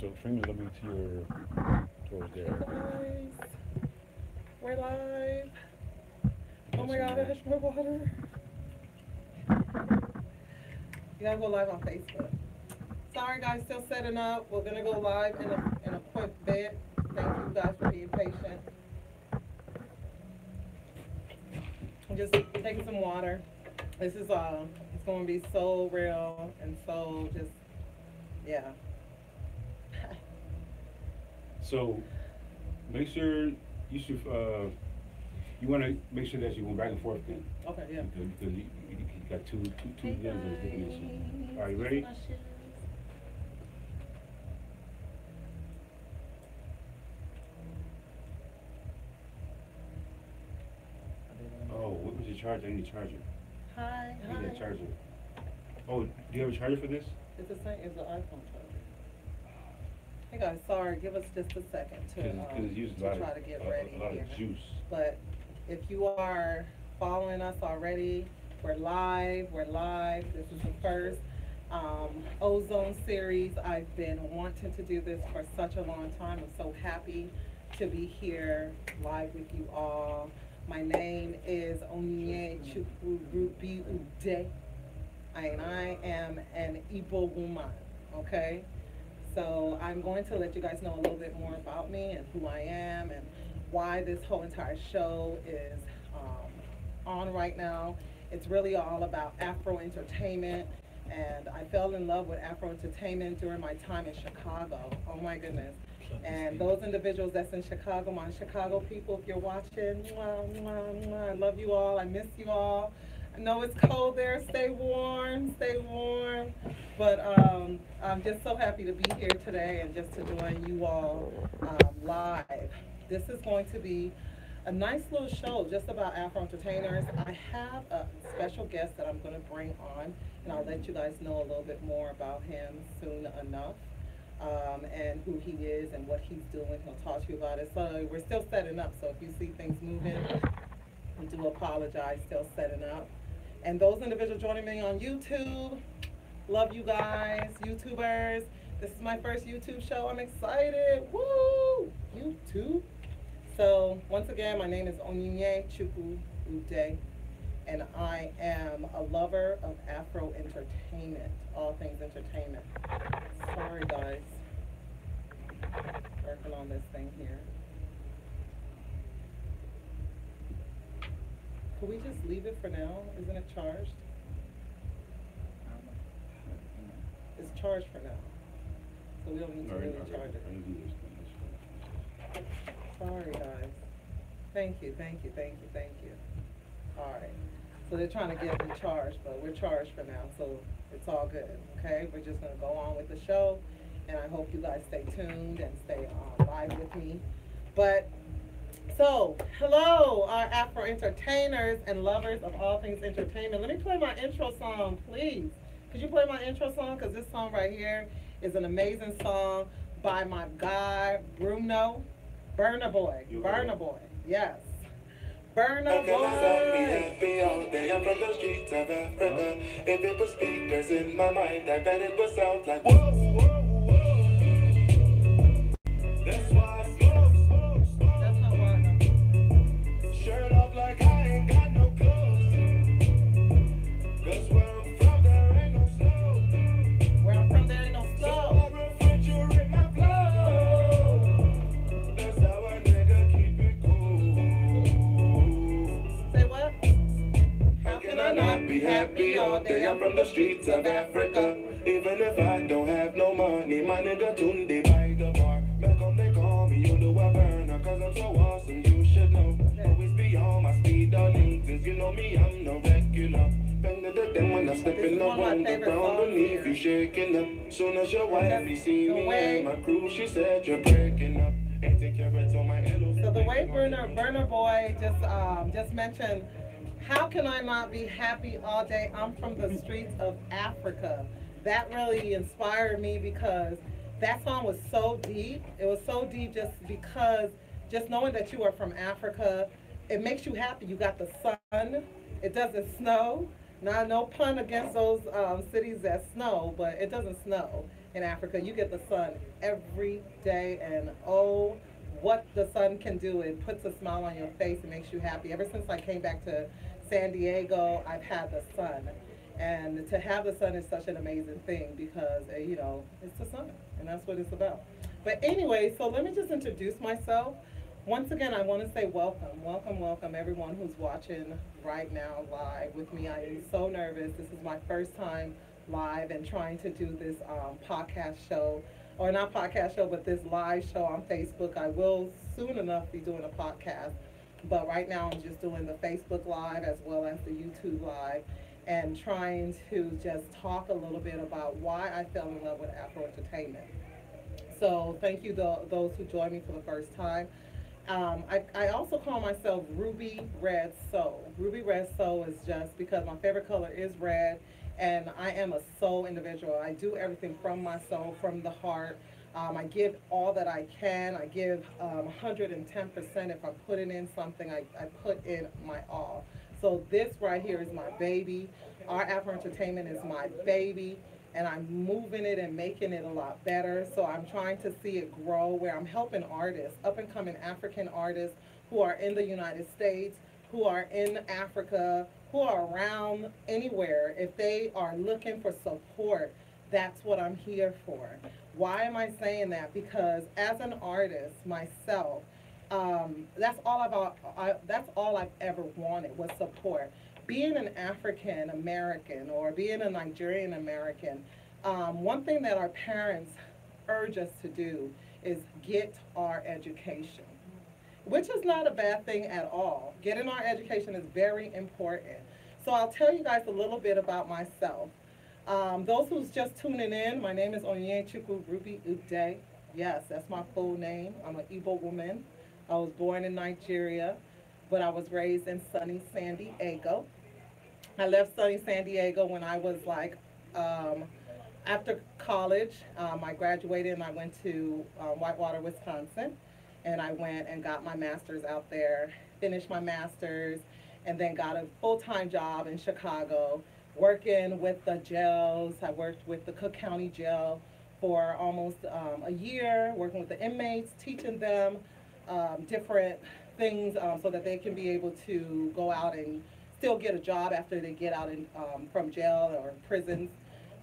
so frame it a little bit to your towards there. Guys, we're live. Oh my Yes, gosh, my water. You gotta go live on Facebook. Sorry guys, still setting up. We're gonna go live in a quick bit. Thank you guys for being patient. I'm just taking some water. This is it's gonna be so real and so just yeah. So make sure you should you want to make sure that you go back and forth then Okay, yeah. because you got two Hey videos that's taking this. guys. Are you ready? My shoes. Oh, what was your charger? I need a charger. Hi, I need a hi. charger. Oh, do you have a charger for this? It's the same as the iPhone charger. Hey guys, sorry, give us just a second Because it uses to try to get ready a lot here. of juice. But if you are following us already, we're live. We're live. This is the first Ozone series. I've been wanting to do this for such a long time. I'm so happy to be here live with you all. My name is O.U.R Ude, and I am an Igbo woman, okay? So I'm going to let you guys know a little bit more about me and who I am and why this whole entire show is on right now. It's really all about Afro-Entertainment, and I fell in love with Afro-Entertainment during my time in Chicago. Oh my goodness. And those individuals that's in Chicago, my Chicago people, if you're watching, mwah, mwah, mwah, I love you all. I miss you all. I know it's cold there. Stay warm. Stay warm. But I'm just so happy to be here today and just to join you all live. This is going to be a nice little show just about Afro entertainers. I have a special guest that I'm going to bring on, and I'll let you guys know a little bit more about him soon enough. And who he is and what he's doing. He'll talk to you about it. So we're still setting up. So if you see things moving, we do apologize. Still setting up. And those individuals joining me on YouTube, love you guys, YouTubers. This is my first YouTube show. I'm excited. Woo! YouTube. So once again, my name is Onyinye Chukwu Ude, and I am a lover of Afro entertainment, all things entertainment. Sorry guys, working on this thing here. Could we just leave it for now? Isn't it charged? It's charged for now, so we don't need to really charge it. Sorry guys. Thank you, thank you, thank you, thank you. All right. So they're trying to get me charged, but we're charged for now, so it's all good, okay? We're just going to go on with the show, and I hope you guys stay tuned and stay live with me. But, so, hello, our Afro entertainers and lovers of all things entertainment. Let me play my intro song, please. Could you play my intro song? Because this song right here is an amazing song by my guy, Burna Boy, yes. Burna Boy. Happy all day. I'm from the streets of Africa. If it was speakers in my mind, I bet it would sound like whoa, whoa, whoa. That's why I smoke. That's not why. Shirt off like I ain't got no clothes. 'Cause where I'm from, there ain't no snow. Where I'm from, there ain't no So snow. I refrigerate my clothes. That's how a nigga keep it cool. Say what? How can I not be happy all day? I'm from the streets of Africa. Even if I don't have no money, my nigga Tunde by the bar. Malcolm, they call me O.U.R Burner, 'cause I'm so awesome, you should know. Always be on my speed, darling, since you know me, I'm no regular. Bang the them when I step in the one, the ground beneath you shaking up. Soon as your wife be seeing me and my crew, she said you're breaking up. And take your breath on my elbow. So the way Burna Boy just mentioned, how can I not be happy all day? I'm from the streets of Africa. That really inspired me because that song was so deep. It was so deep just because, just knowing that you are from Africa, it makes you happy. You got the sun, it doesn't snow, Not no pun against those cities that snow, but it doesn't snow in Africa. You get the sun every day, and oh, what the sun can do! It puts a smile on your face. It makes you happy. Ever since I came back to San Diego, I've had the sun, and to have the sun is such an amazing thing because it's the sun, and that's what it's about. But anyway, so let me just introduce myself. Once again, I want to say welcome, welcome, welcome everyone who's watching right now live with me. I am so nervous. This is my first time live and trying to do this podcast show, or not podcast show, but this live show on Facebook. I will soon enough be doing a podcast, but right now I'm just doing the Facebook Live as well as the YouTube Live and trying to just talk a little bit about why I fell in love with Afro Entertainment. So thank you those who joined me for the first time. I also call myself Ruby Red Soul. Ruby Red Soul is just because my favorite color is red, and I am a soul individual. I do everything from my soul, from the heart. I give all that I can. I give 110%. If I'm putting in something, I put in my all. So this right here is my baby. O.U.R Afro-Entertainment is my baby, and I'm moving it and making it a lot better. So I'm trying to see it grow where I'm helping artists, up and coming African artists who are in the United States, who are in Africa, who are around anywhere. If they are looking for support, that's what I'm here for. Why am I saying that? Because as an artist myself, that's all I've ever wanted was support. Being an African American or being a Nigerian American, one thing that our parents urge us to do is get our education, which is not a bad thing at all. Getting our education is very important. So I'll tell you guys a little bit about myself. Those who's just tuning in, my name is Onyechukwu Ruby Ude. Yes, that's my full name. I'm an Igbo woman. I was born in Nigeria, but I was raised in sunny San Diego. I left sunny San Diego when I was after college. I graduated and I went to Whitewater, Wisconsin, and I went and got my master's out there, finished my master's, and then got a full-time job in Chicago, working with the jails. I worked with the Cook County Jail for almost a year, working with the inmates, teaching them different things so that they can be able to go out and still get a job after they get out from jail or prisons.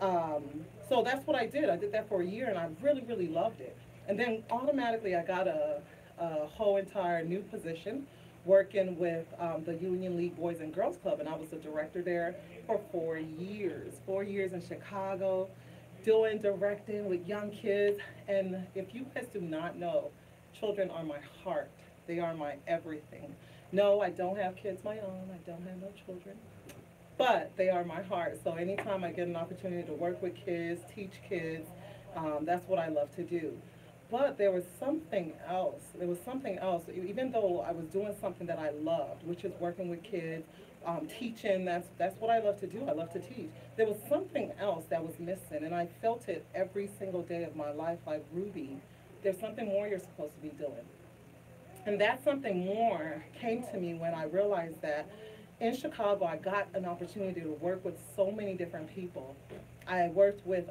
So that's what I did. I did that for a year, and I really, really loved it. And then automatically I got a whole entire new position working with the Union League Boys and Girls Club, and I was the director there for 4 years. 4 years in Chicago, directing with young kids. And if you guys do not know, children are my heart. They are my everything. No, I don't have kids my own. I don't have no children. But they are my heart. So anytime I get an opportunity to work with kids, teach kids, that's what I love to do. But there was something else. There was something else. Even though I was doing something that I loved, which is working with kids, teaching, that's what I love to do. I love to teach. There was something else that was missing, and I felt it every single day of my life, like, Ruby, there's something more you're supposed to be doing. And that something more came to me when I realized that in Chicago, I got an opportunity to work with so many different people. I worked with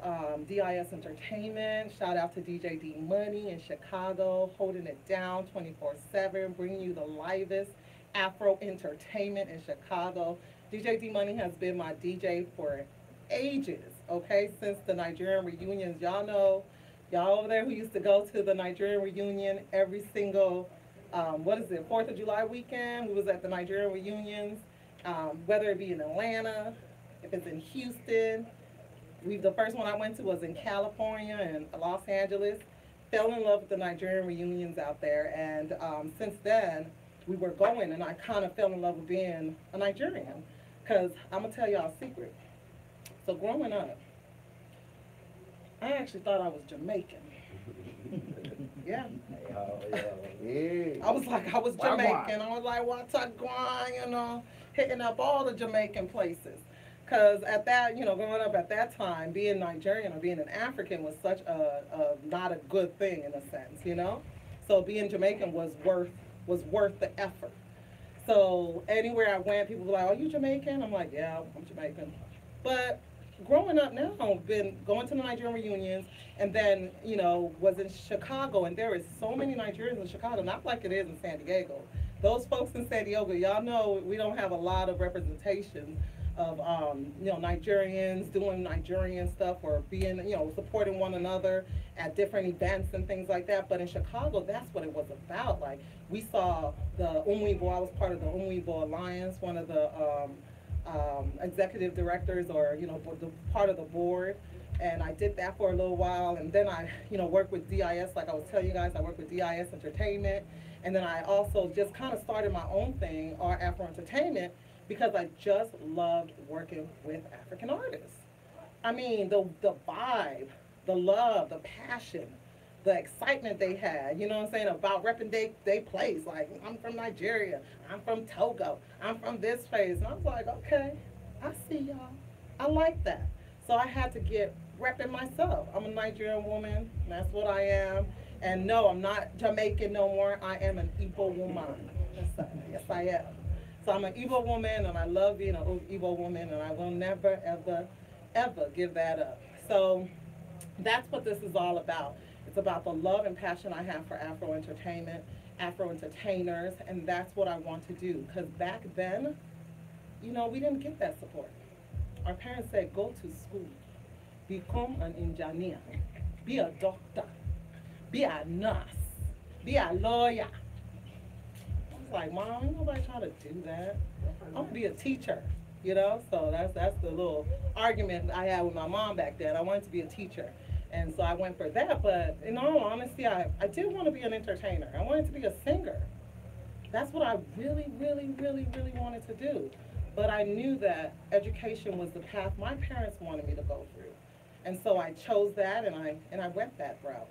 DIS Entertainment, shout out to DJ D Money in Chicago, holding it down 24/7, bringing you the livest Afro entertainment in Chicago. DJ D Money has been my DJ for ages, okay, since the Nigerian reunions. Y'all know, y'all over there who used to go to the Nigerian reunion every single 4th of July weekend, we was at the Nigerian reunions, whether it be in Atlanta, if it's in Houston. The first one I went to was in California and Los Angeles. Fell in love with the Nigerian reunions out there, and since then, we were going, and I kind of fell in love with being a Nigerian, because I'm going to tell y'all a secret. So growing up, I actually thought I was Jamaican. Yeah. I was like, I was Jamaican. I was like, Watagwan, hitting up all the Jamaican places. Because at that, growing up at that time, being Nigerian or being an African was such not a good thing in a sense, So being Jamaican was worth the effort. So anywhere I went, people were like, "Are you Jamaican?" I'm like, "Yeah, I'm Jamaican." But growing up now, I've been going to the Nigerian reunions, and then was in Chicago, and there is so many Nigerians in Chicago, not like it is in San Diego. Those folks in San Diego, y'all know we don't have a lot of representation of Nigerians doing Nigerian stuff or being supporting one another at different events and things like that. But in Chicago, that's what it was about. Like we saw the O.U.R. I was part of the O.U.R Alliance, one of the executive directors or the part of the board. And I did that for a little while, and then I, worked with DIS. Like I was telling you guys, I worked with DIS Entertainment, and then I also just kind of started my own thing, O.U.R Afro-Entertainment, because I just loved working with African artists. I mean, the vibe, the love, the passion, the excitement they had, you know what I'm saying, about repping they place. Like, I'm from Nigeria, I'm from Togo, I'm from this place. And I was like, okay, I see y'all. I like that. So I had to get repping myself. I'm a Nigerian woman, that's what I am. And no, I'm not Jamaican no more. I am an Igbo woman. Yes, I am. So I'm an Igbo woman, and I love being an Igbo woman, and I will never, ever, ever give that up. So that's what this is all about. It's about the love and passion I have for Afro entertainment, Afro entertainers, and that's what I want to do. Because back then, we didn't get that support. Our parents said, go to school, become an engineer, be a doctor, be a nurse, be a lawyer. I was like, Mom, ain't nobody trying to do that. I'm gonna be a teacher, So that's the little argument I had with my mom back then. I wanted to be a teacher. And so I went for that, but in all honesty, I did want to be an entertainer. I wanted to be a singer. That's what I really, really, really, really wanted to do. But I knew that education was the path my parents wanted me to go through. And so I chose that, and I went that route.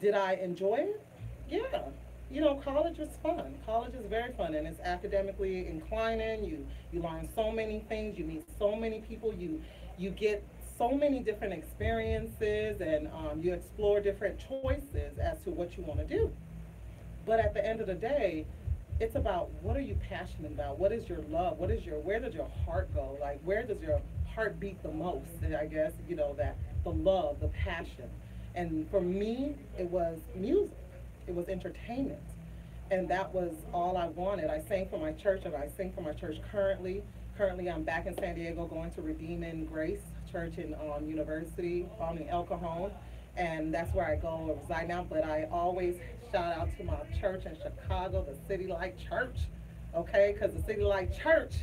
Did I enjoy it? Yeah. College is fun. College is very fun, and it's academically inclining. You learn so many things. You meet so many people. You get so many different experiences, and you explore different choices as to what you want to do. But at the end of the day, it's about what are you passionate about? What is your love? Where does your heart go? Like, where does your heart beat the most? And I guess, that the love, the passion. And for me, it was music. It was entertainment. And that was all I wanted. I sang for my church, and I sing for my church currently. Currently, I'm back in San Diego going to Redeeming Grace Church in University, in El Cajon. And that's where I go reside now. But I always shout out to my church in Chicago, the City Light Church, okay? Because the City Light Church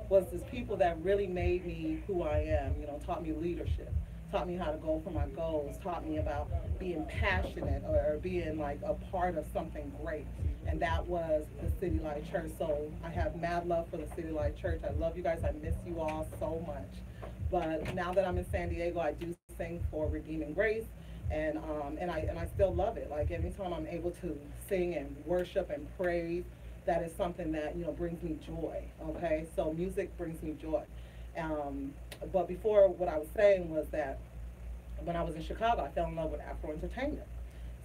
was the people that really made me who I am, taught me leadership, taught me how to go for my goals, taught me about being passionate or being like a part of something great. And that was the City Light Church. So I have mad love for the City Light Church. I love you guys. I miss you all so much. But now that I'm in San Diego, I do sing for Redeeming Grace. And I still love it. Like anytime I'm able to sing and worship and praise, that is something that brings me joy. Okay, so music brings me joy. But before, what I was saying was that when I was in Chicago, I fell in love with Afro entertainment.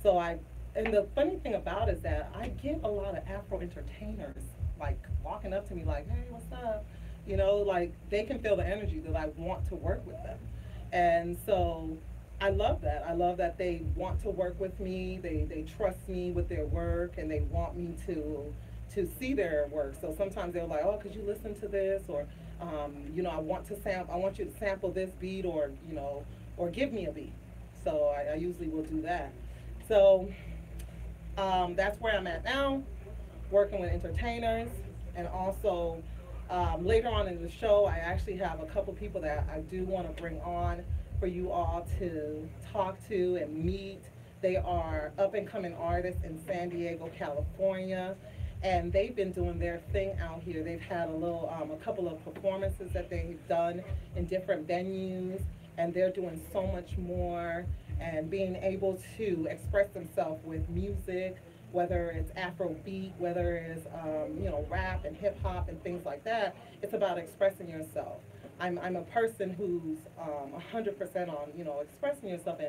And the funny thing about it is that I get a lot of Afro entertainers like walking up to me like, hey, what's up? Like they can feel the energy that I want to work with them. And so I love that. I love that they want to work with me. They trust me with their work, and they want me to see their work. So sometimes they're like, oh, could you listen to this? Or, I want you to sample this beat, or, or give me a beat. So I usually will do that. So that's where I'm at now, working with entertainers. And also later on in the show, I actually have a couple people that I do want to bring on for you all to talk to and meet. They are up and coming artists in San Diego, California, and they've been doing their thing out here. They've had a couple of performances that they've done in different venues, and they're doing so much more and being able to express themselves with music, whether it's Afrobeat, whether it's rap and hip hop and things like that. It's about expressing yourself. I'm a person who's 100% on, expressing yourself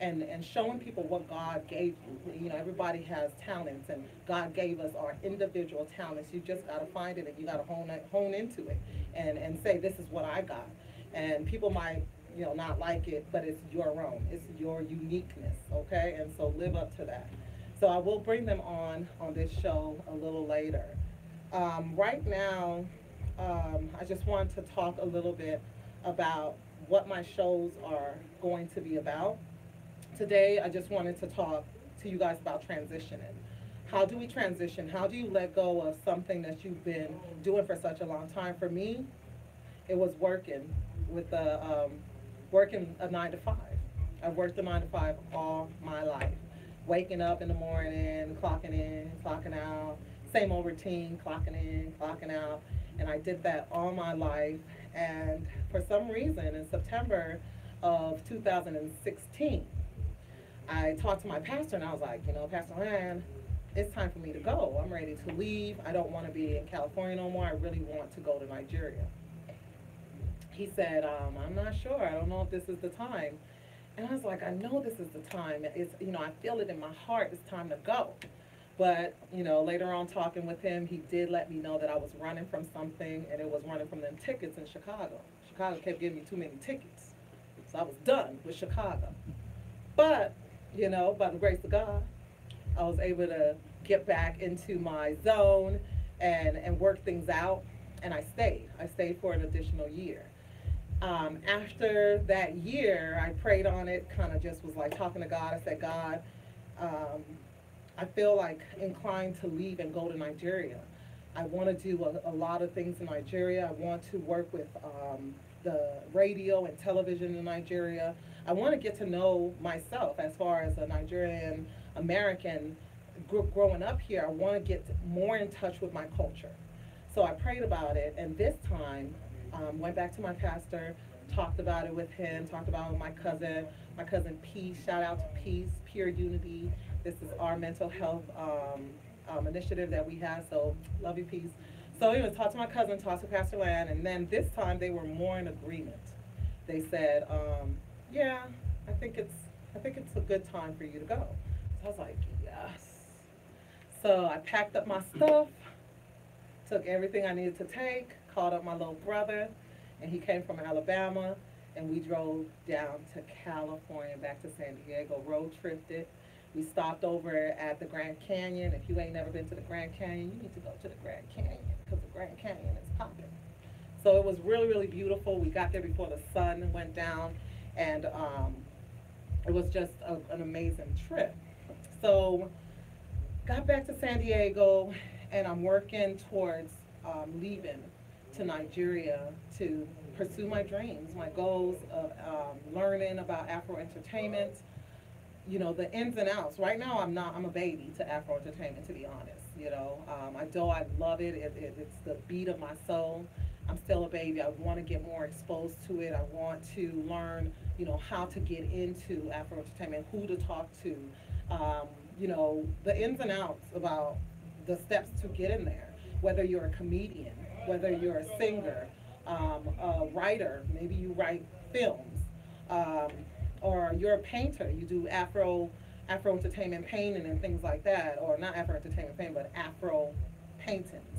and showing people what God gave you. Everybody has talents, and God gave us our individual talents. You just got to find it, and you got to hone into it, and say, this is what I got. And people might, not like it, but it's your own. It's your uniqueness, okay? And so live up to that. So I will bring them on this show a little later. Right now, I just want to talk a little bit about what my shows are going to be about. Today, I just wanted to talk to you guys about transitioning. How do we transition? How do you let go of something that you've been doing for such a long time? For me, it was working working a 9 to 5. I've worked a 9 to 5 all my life. Waking up in the morning, clocking in, clocking out, same old routine, clocking in, clocking out. And I did that all my life. And for some reason, in September of 2016, I talked to my pastor, and I was like, Pastor Lan, it's time for me to go. I'm ready to leave. I don't want to be in California no more. I really want to go to Nigeria. He said, I'm not sure. I don't know if this is the time. And I was like, I know this is the time. It's, I feel it in my heart. It's time to go. But, later on talking with him, he did let me know that I was running from something, and it was running from them tickets in Chicago. Chicago kept giving me too many tickets. So I was done with Chicago. But, by the grace of God, I was able to get back into my zone and work things out, and I stayed. I stayed for an additional year. After that year, I prayed on it, kind of just was like talking to God. I said, God, I feel like inclined to leave and go to Nigeria. I want to do a lot of things in Nigeria. I want to work with the radio and television in Nigeria. I want to get to know myself as far as a Nigerian American growing up here. I want to get more in touch with my culture. So I prayed about it, and this time went back to my pastor, talked about it with him, talked about it with my cousin Peace. Shout out to Peace, Pure Unity. This is our mental health initiative that we have, so love you, Peace. So anyway, talked to my cousin, talked to Pastor Lan, and then this time they were more in agreement. They said, yeah, I think it's a good time for you to go. So I was like, yes. So I packed up my stuff, took everything I needed to take, called up my little brother, and he came from Alabama, and we drove down to California, back to San Diego, road tripped it. We stopped over at the Grand Canyon. If you ain't never been to the Grand Canyon, you need to go to the Grand Canyon, because the Grand Canyon is popping. So it was really, really beautiful. We got there before the sun went down, and it was just an amazing trip. So got back to San Diego, and I'm working towards leaving to Nigeria to pursue my dreams, my goals of learning about Afro-Entertainment, the ins and outs. Right now, I'm a baby to Afro-Entertainment, to be honest. I love it. It's the beat of my soul. I'm still a baby. I want to get more exposed to it. I want to learn, how to get into Afro-Entertainment, who to talk to, the ins and outs about the steps to get in there, whether you're a comedian, whether you're a singer, a writer, maybe you write films, or you're a painter, you do Afro-Entertainment painting and things like that, or not Afro-Entertainment painting, but Afro paintings,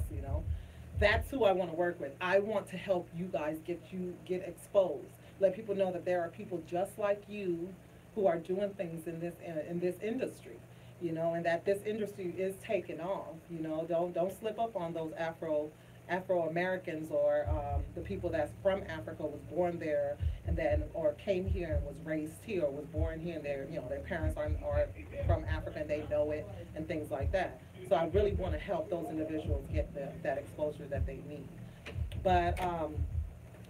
That's who I want to work with. I want to help you guys get exposed. Let people know that there are people just like you who are doing things in this industry, and that this industry is taking off. Don't slip up on those Afro-Americans or the people that's from Africa, was born there and then, or came here and was raised here, or was born here and their parents are from Africa and they know it, and things like that. So I really want to help those individuals get that exposure that they need. But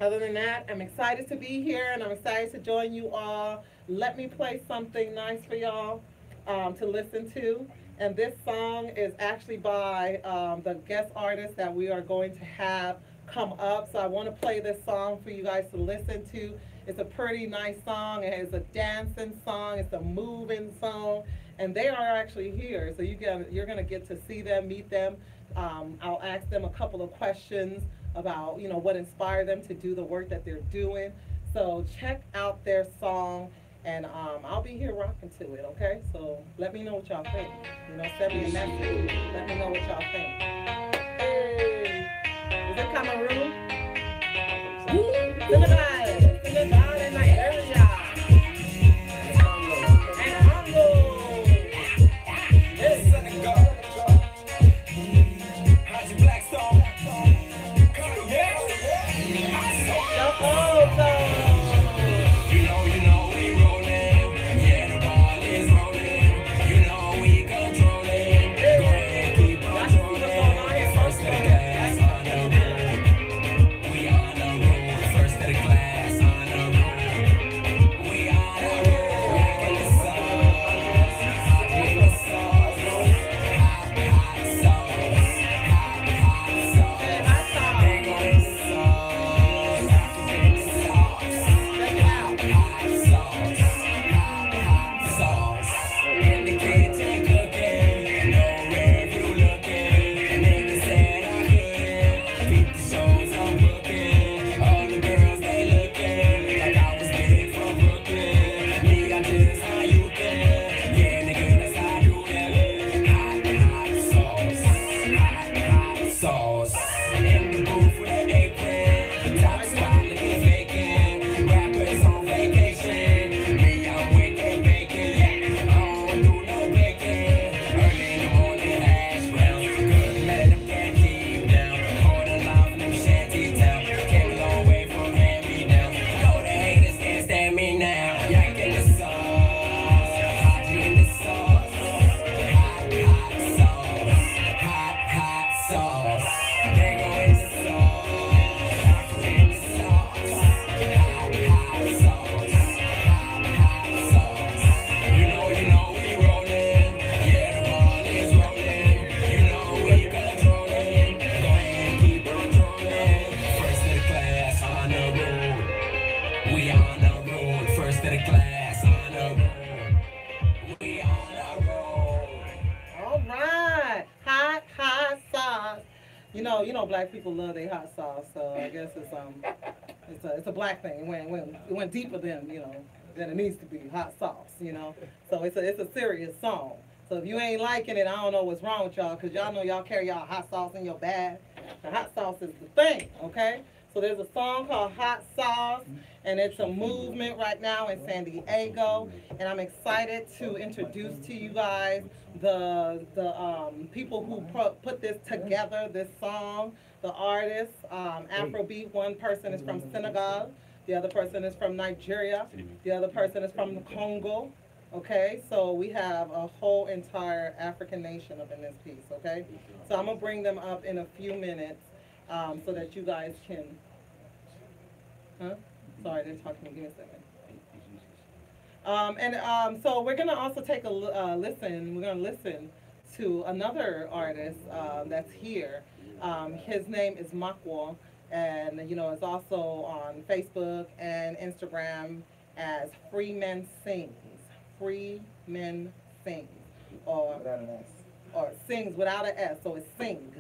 other than that, I'm excited to be here, and I'm excited to join you all. Let me play something nice for y'all to listen to. And this song is actually by the guest artist that we are going to have come up. So I want to play this song for you guys to listen to. It's a pretty nice song. It's a dancing song. It's a moving song. And they are actually here. So you're going to get to see them, meet them. I'll ask them a couple of questions about, you know, what inspired them to do the work that they're doing. So check out their song, and I'll be here rocking to it, okay? So let me know what y'all think. You know, send me a message. Let me know what y'all think. Hey, is it Cameroon? Senegal in Nigeria. And Congo. Black people love their hot sauce, so I guess it's a black thing. It went deeper than than it needs to be. Hot sauce, So it's a serious song. So if you ain't liking it, I don't know what's wrong with y'all, because y'all know y'all carry y'all hot sauce in your bag. The hot sauce is the thing, okay? So there's a song called Hot Sauce, and it's a movement right now in San Diego, and I'm excited to introduce to you guys the people who put this together, this song, the artists, Afrobeat. One person is from Senegal, the other person is from Nigeria, the other person is from the Congo, okay? So we have a whole entire African nation up in this piece, okay? So I'm gonna bring them up in a few minutes so that you guys can, Sorry, I didn't talk to me, give me a second. So we're gonna also take a listen, we're gonna listen to another artist that's here. His name is Makwa, and it's also on Facebook and Instagram as Free Men Sings. Free Men Sings. Or sings without an S, so it's sing.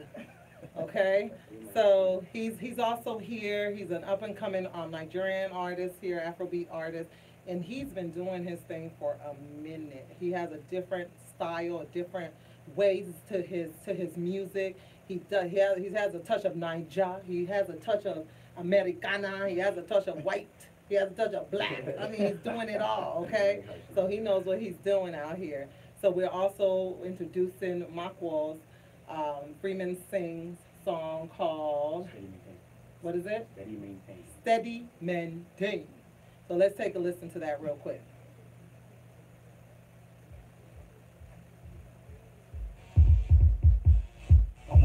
Okay? So he's also here. He's an up-and-coming Nigerian artist here, Afrobeat artist, and he's been doing his thing for a minute. He has a different style, a different ways to his music. He has a touch of Niger. He has a touch of Americana. He has a touch of white. He has a touch of black. I mean, he's doing it all, okay? So he knows what he's doing out here. So we're also introducing Makwa's Freeman Sings song called, what is it? Steady Maintain. Steady Maintain. So let's take a listen to that real quick.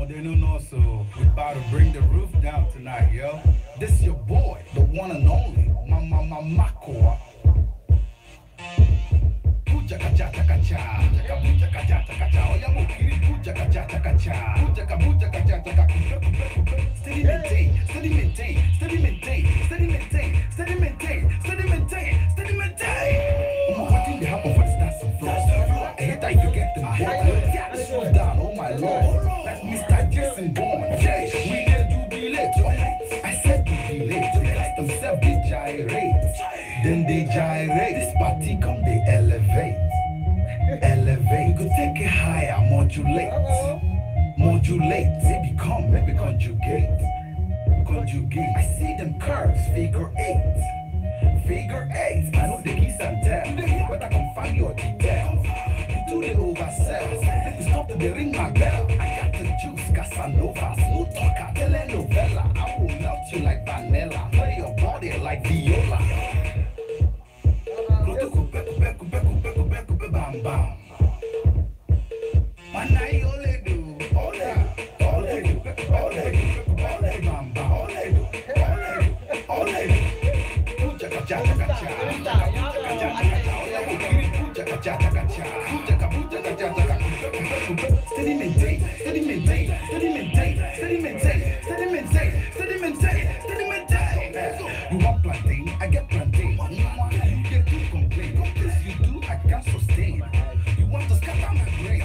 They don't know, so we about to bring the roof down tonight, yo. This your boy, the one and only, Makwa. Puja kacha kacha, puja kacha kacha, oya mukiri puja kacha kacha, puja kacha kacha. Steady maintain, steady maintain, steady maintain, steady maintain, steady maintain, steady maintain, steady maintain. What did happen for the stars and flows? I hate that you forget them boys. Slow down, oh my lord. Like Mr. Jason Bourne. Yeah, we can jubilate. gyrate. This party come they elevate. Elevate. We could take it higher, modulate. Modulate. Maybe conjugate. Conjugate. I see them curves, figure eight. Figure eight. I know the keys and tell. But I can find your details. You do the oversell. Let me stop to the ring my bell. I got the juice, Casanova. Smooth talker, telenovela. I will melt you like vanilla. Play your body like viola. Bam bam. Man, I ole do. Ole. Bam bam. Ole. You want plantain, I get plantain. You get to complain. This you do, I can't sustain. You want to scatter my brain.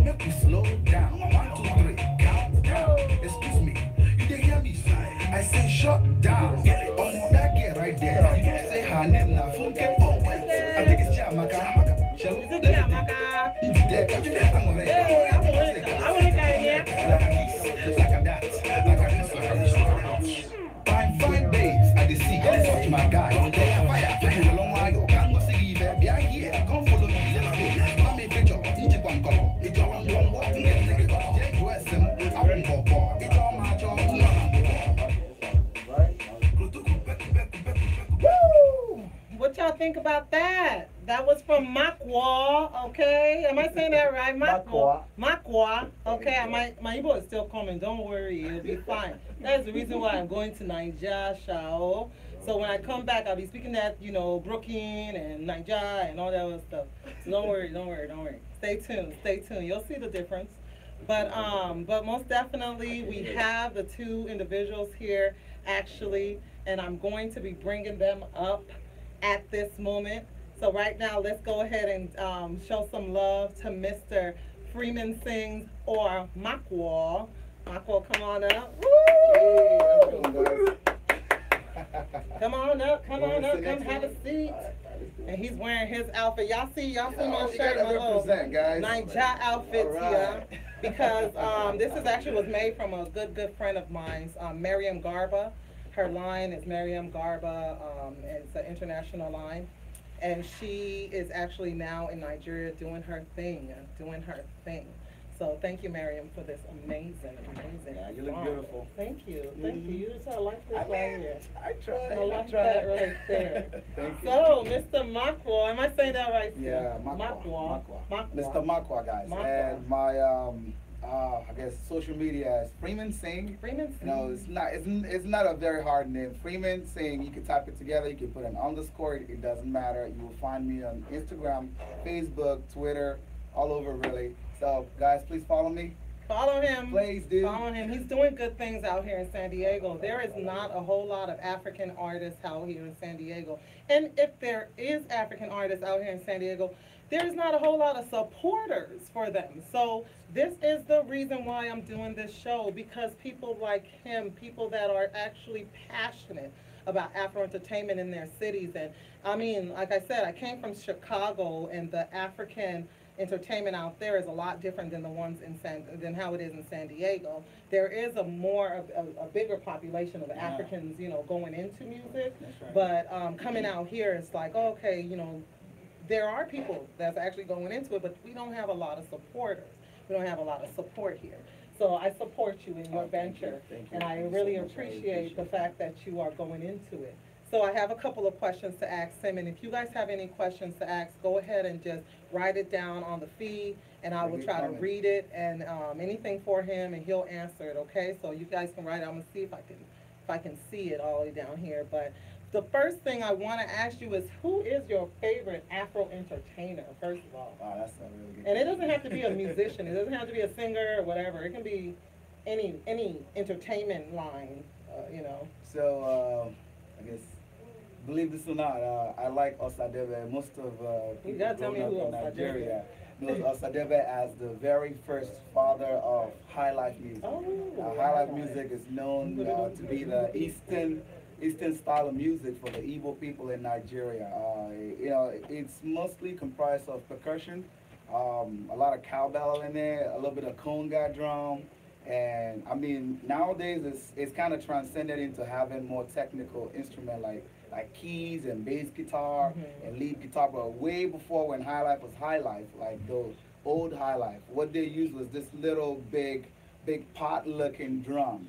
Make me slow down. 1, 2, 3, count down. Excuse me, you didn't hear me say. I say shut down. Oh, that girl right there. You say her name now. I think it's Chamaka. Shall we do that? Fine babes, I see. Come watch my guy. They are fire. Taking a long while. Can't go see baby. I hear. Come follow me. Let's go. Mommy picture. Each one color. It's all on one walk. Get nigga. JUSM. I won't go far. It's all my job. Woo! What y'all think about that? That was from Makwa, okay? Am I saying that right? Makwa. Makwa. Okay, my Igbo is still coming. Don't worry, it'll be fine. That's the reason why I'm going to Niger, Shao. So when I come back, I'll be speaking that, you know, Brooklyn and Niger and all that other stuff. So don't worry. Stay tuned. You'll see the difference. But most definitely, we have the two individuals here, actually, and I'm going to be bringing them up at this moment. So right now, let's go ahead and show some love to Mr. Freeman Sings or Makwa. Makwa, come on up. Woo! Come on up, come have a seat. And he's wearing his outfit. Y'all see my shirt, my little Niger outfits here. Because this actually was made from a good friend of mine's, Miriam Garba. Her line is Miriam Garba, it's an international line. And she is actually now in Nigeria doing her thing. So thank you, Miriam, for this amazing. Yeah, you look beautiful. Thank you. You just like this right here. I tried. I like that right there. Thank you. So, Mr. Makwa, am I saying that right? Yeah, Makwa. Mr. Makwa, guys. Makwa. And my I guess social media is Freeman Sing. Freeman Sing. You know, it's not a very hard name. Freeman Sing. You can type it together. You can put an underscore. It doesn't matter. You will find me on Instagram, Facebook, Twitter, all over really. So guys, please follow me. Follow him. Please do. Follow him. He's doing good things out here in San Diego. There is not a whole lot of African artists out here in San Diego. And if there is African artists out here in San Diego, there's not a whole lot of supporters for them. So this is the reason why I'm doing this show, because people like him, people that are actually passionate about Afro-entertainment in their cities. And I mean, like I said, I came from Chicago, and the African entertainment out there is a lot different than the ones than how it is in San Diego. There is a bigger population of Africans, you know, going into music. Right. But coming out here, it's like, okay, you know, there are people that's actually going into it, but we don't have a lot of supporters. We don't have a lot of support here. So I support you in your venture, and I really appreciate the fact that you are going into it. So I have a couple of questions to ask him, and if you guys have any questions to ask, go ahead and just write it down on the feed, and I will try to read it, and anything for him, and he'll answer it, okay? So you guys can write it. I'm gonna see if I can see it all the way down here. But the first thing I want to ask you is, who is your favorite Afro-entertainer, first of all? Wow, that's not really good. And it doesn't have to be a musician. It doesn't have to be a singer or whatever. It can be any entertainment line, you know. So, I guess, believe this or not, I like Osadebe. Most of You people gotta tell me growing who up in Osadebe Nigeria knows Osadebe as the very first father of high life music. Oh, High life music is known to be the Eastern Eastern style of music for the Igbo people in Nigeria. You know, it's mostly comprised of percussion, a lot of cowbell in there, a little bit of conga drum, and I mean nowadays it's kind of transcended into having more technical instrument like keys and bass guitar and lead guitar. But way before when high life was high life, like those old high life, what they used was this little big pot looking drum.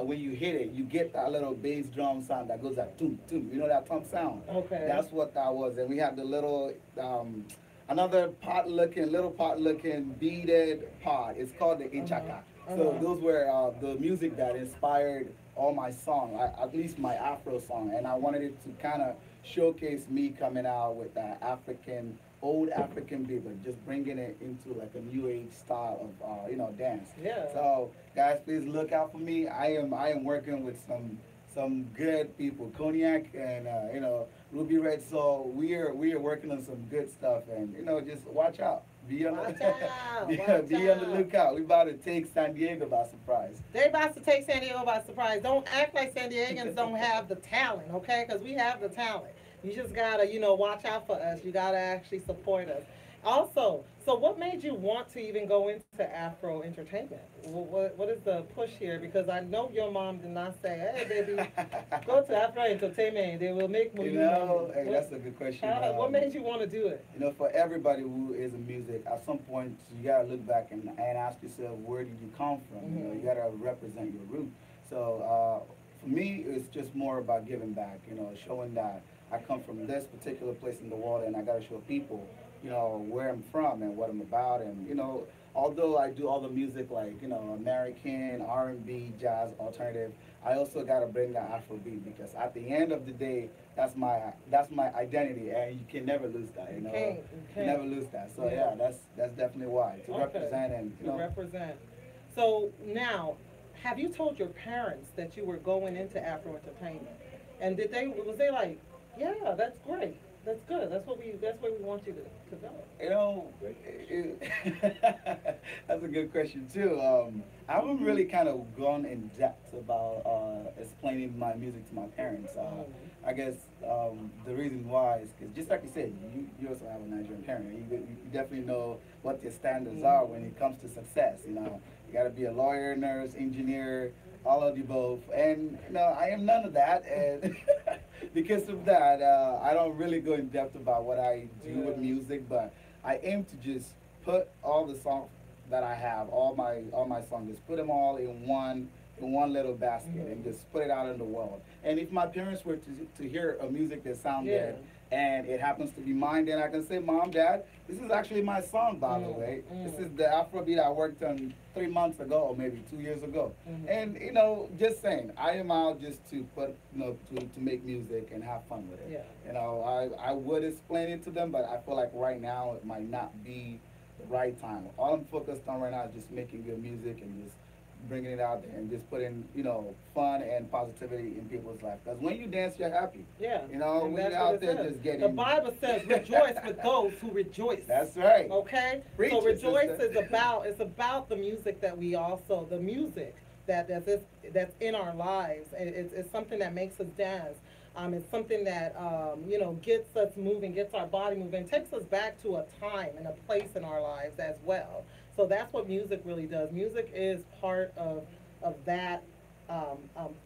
When you hit it, you get that little bass drum sound that goes like toom toom. You know that thump sound? Okay. That's what that was. And we had the little another little pot looking beaded pot. It's called the Ichaka. So those were the music that inspired all my song, at least my Afro song. And I wanted it to kind of showcase me coming out with that old African beat, but just bringing it into like a new age style of you know, dance. Yeah. So guys, please look out for me. I am working with some good people, Cognac and you know, Ruby Red. So we are working on some good stuff, and you know, just watch out. Be on the lookout. We about to take San Diego by surprise. They about to take San Diego by surprise. Don't act like San Diegans don't have the talent, okay? Because we have the talent. You just gotta, you know, watch out for us. You gotta actually support us. Also, so what made you want to even go into Afro-Entertainment? What is the push here? Because I know your mom did not say, hey, baby, go to Afro-Entertainment. They will make money. You know, hey, that's a good question. What made you want to do it? You know, for everybody who is in music, at some point, you got to look back and ask yourself, where did you come from? You know, you got to represent your root. So for me, it's just more about giving back, you know, showing that I come from this particular place in the world, and I got to show people, you know, where I'm from and what I'm about. And, you know, although I do all the music like, you know, American, R&B, jazz, alternative, I also got to bring that Afrobeat, because at the end of the day, that's my identity, and you can never lose that, you know. You can never lose that. So yeah, that's definitely why, to represent and, you know. Represent. So now, have you told your parents that you were going into Afro-Entertainment? And was they like, yeah, that's great. That's good. That's what we want you to go. You know, that's a good question too. I haven't really kind of gone in depth about explaining my music to my parents. I guess the reason why is because, just like you said, you also have a Nigerian parent. You definitely know what their standards are when it comes to success. You know, you got to be a lawyer, nurse, engineer, all of the above. And you know, I am none of that. And because of that, I don't really go in depth about what I do with music, but I aim to just put all the songs that I have, all my songs, just put them all in one little basket and just put it out in the world. And if my parents were to hear a music that sounds good, and it happens to be mine, then I can say, Mom, Dad, this is actually my song, by the way. This is the Afrobeat I worked on 3 months ago, or maybe 2 years ago. And, you know, just saying, I am out just to put, you know, to make music and have fun with it. You know, I would explain it to them, but I feel like right now it might not be the right time. All I'm focused on right now is just making good music and just bringing it out there and just putting, you know, fun and positivity in people's life. Because when you dance, you're happy. You know, when you're out there just getting... The Bible says, rejoice with those who rejoice. That's right. Okay? Preach so it, rejoice sister. is about the music that we also, the music that's in our lives. It's something that makes us dance. It's something that, you know, gets us moving, gets our body moving, takes us back to a time and a place in our lives as well. So that's what music really does. Music is part of that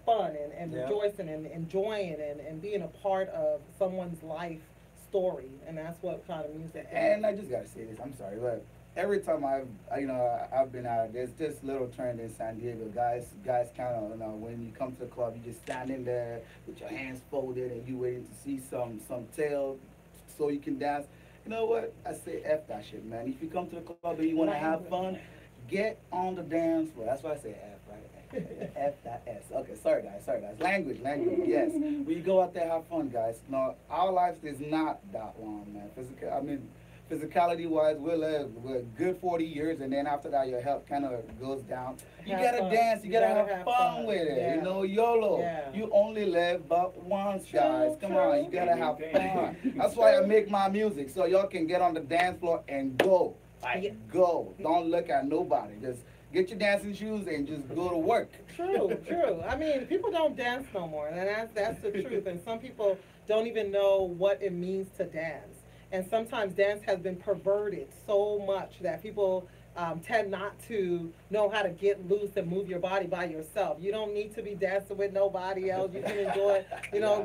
fun and rejoicing and enjoying and being a part of someone's life story. And that's what kind of music is. And I just got to say this, I'm sorry, but every time I've been out, there's this little trend in San Diego. Guys kind of, you know, when you come to the club, you just stand in there with your hands folded and you waiting to see some tail so you can dance. You know what? I say F that shit, man. If you come to the club and you want to have fun, get on the dance floor. That's why I say F, right? F that S. Okay, sorry guys. Language, yes. When you go out there, have fun, guys. No, our lives is not that long, man. Physicality-wise, we're a good 40 years, and then after that, your health kind of goes down. You gotta dance, you gotta have fun with it. You know, YOLO. You only live but once, guys. Come on, you gotta have fun. That's why I make my music, so y'all can get on the dance floor and go. Go. Don't look at nobody. Just get your dancing shoes and just go to work. True, true. I mean, people don't dance no more, and that's the truth. And some people don't even know what it means to dance. And sometimes dance has been perverted so much that people tend not to know how to get loose and move your body by yourself. You don't need to be dancing with nobody else. You can enjoy,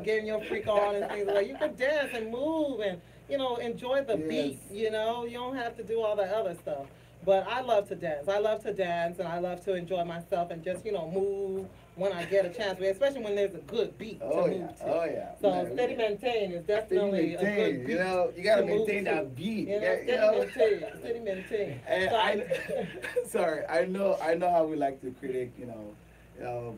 getting your freak on and things like that. You can dance and move and, enjoy the beat, You don't have to do all that other stuff. But I love to dance. I love to dance, and I love to enjoy myself and just, move when I get a chance, especially when there's a good beat to move to. Oh, yeah. So steady maintain is definitely a good beat. You got to maintain that beat. Steady maintain. And So I know how we like to critique,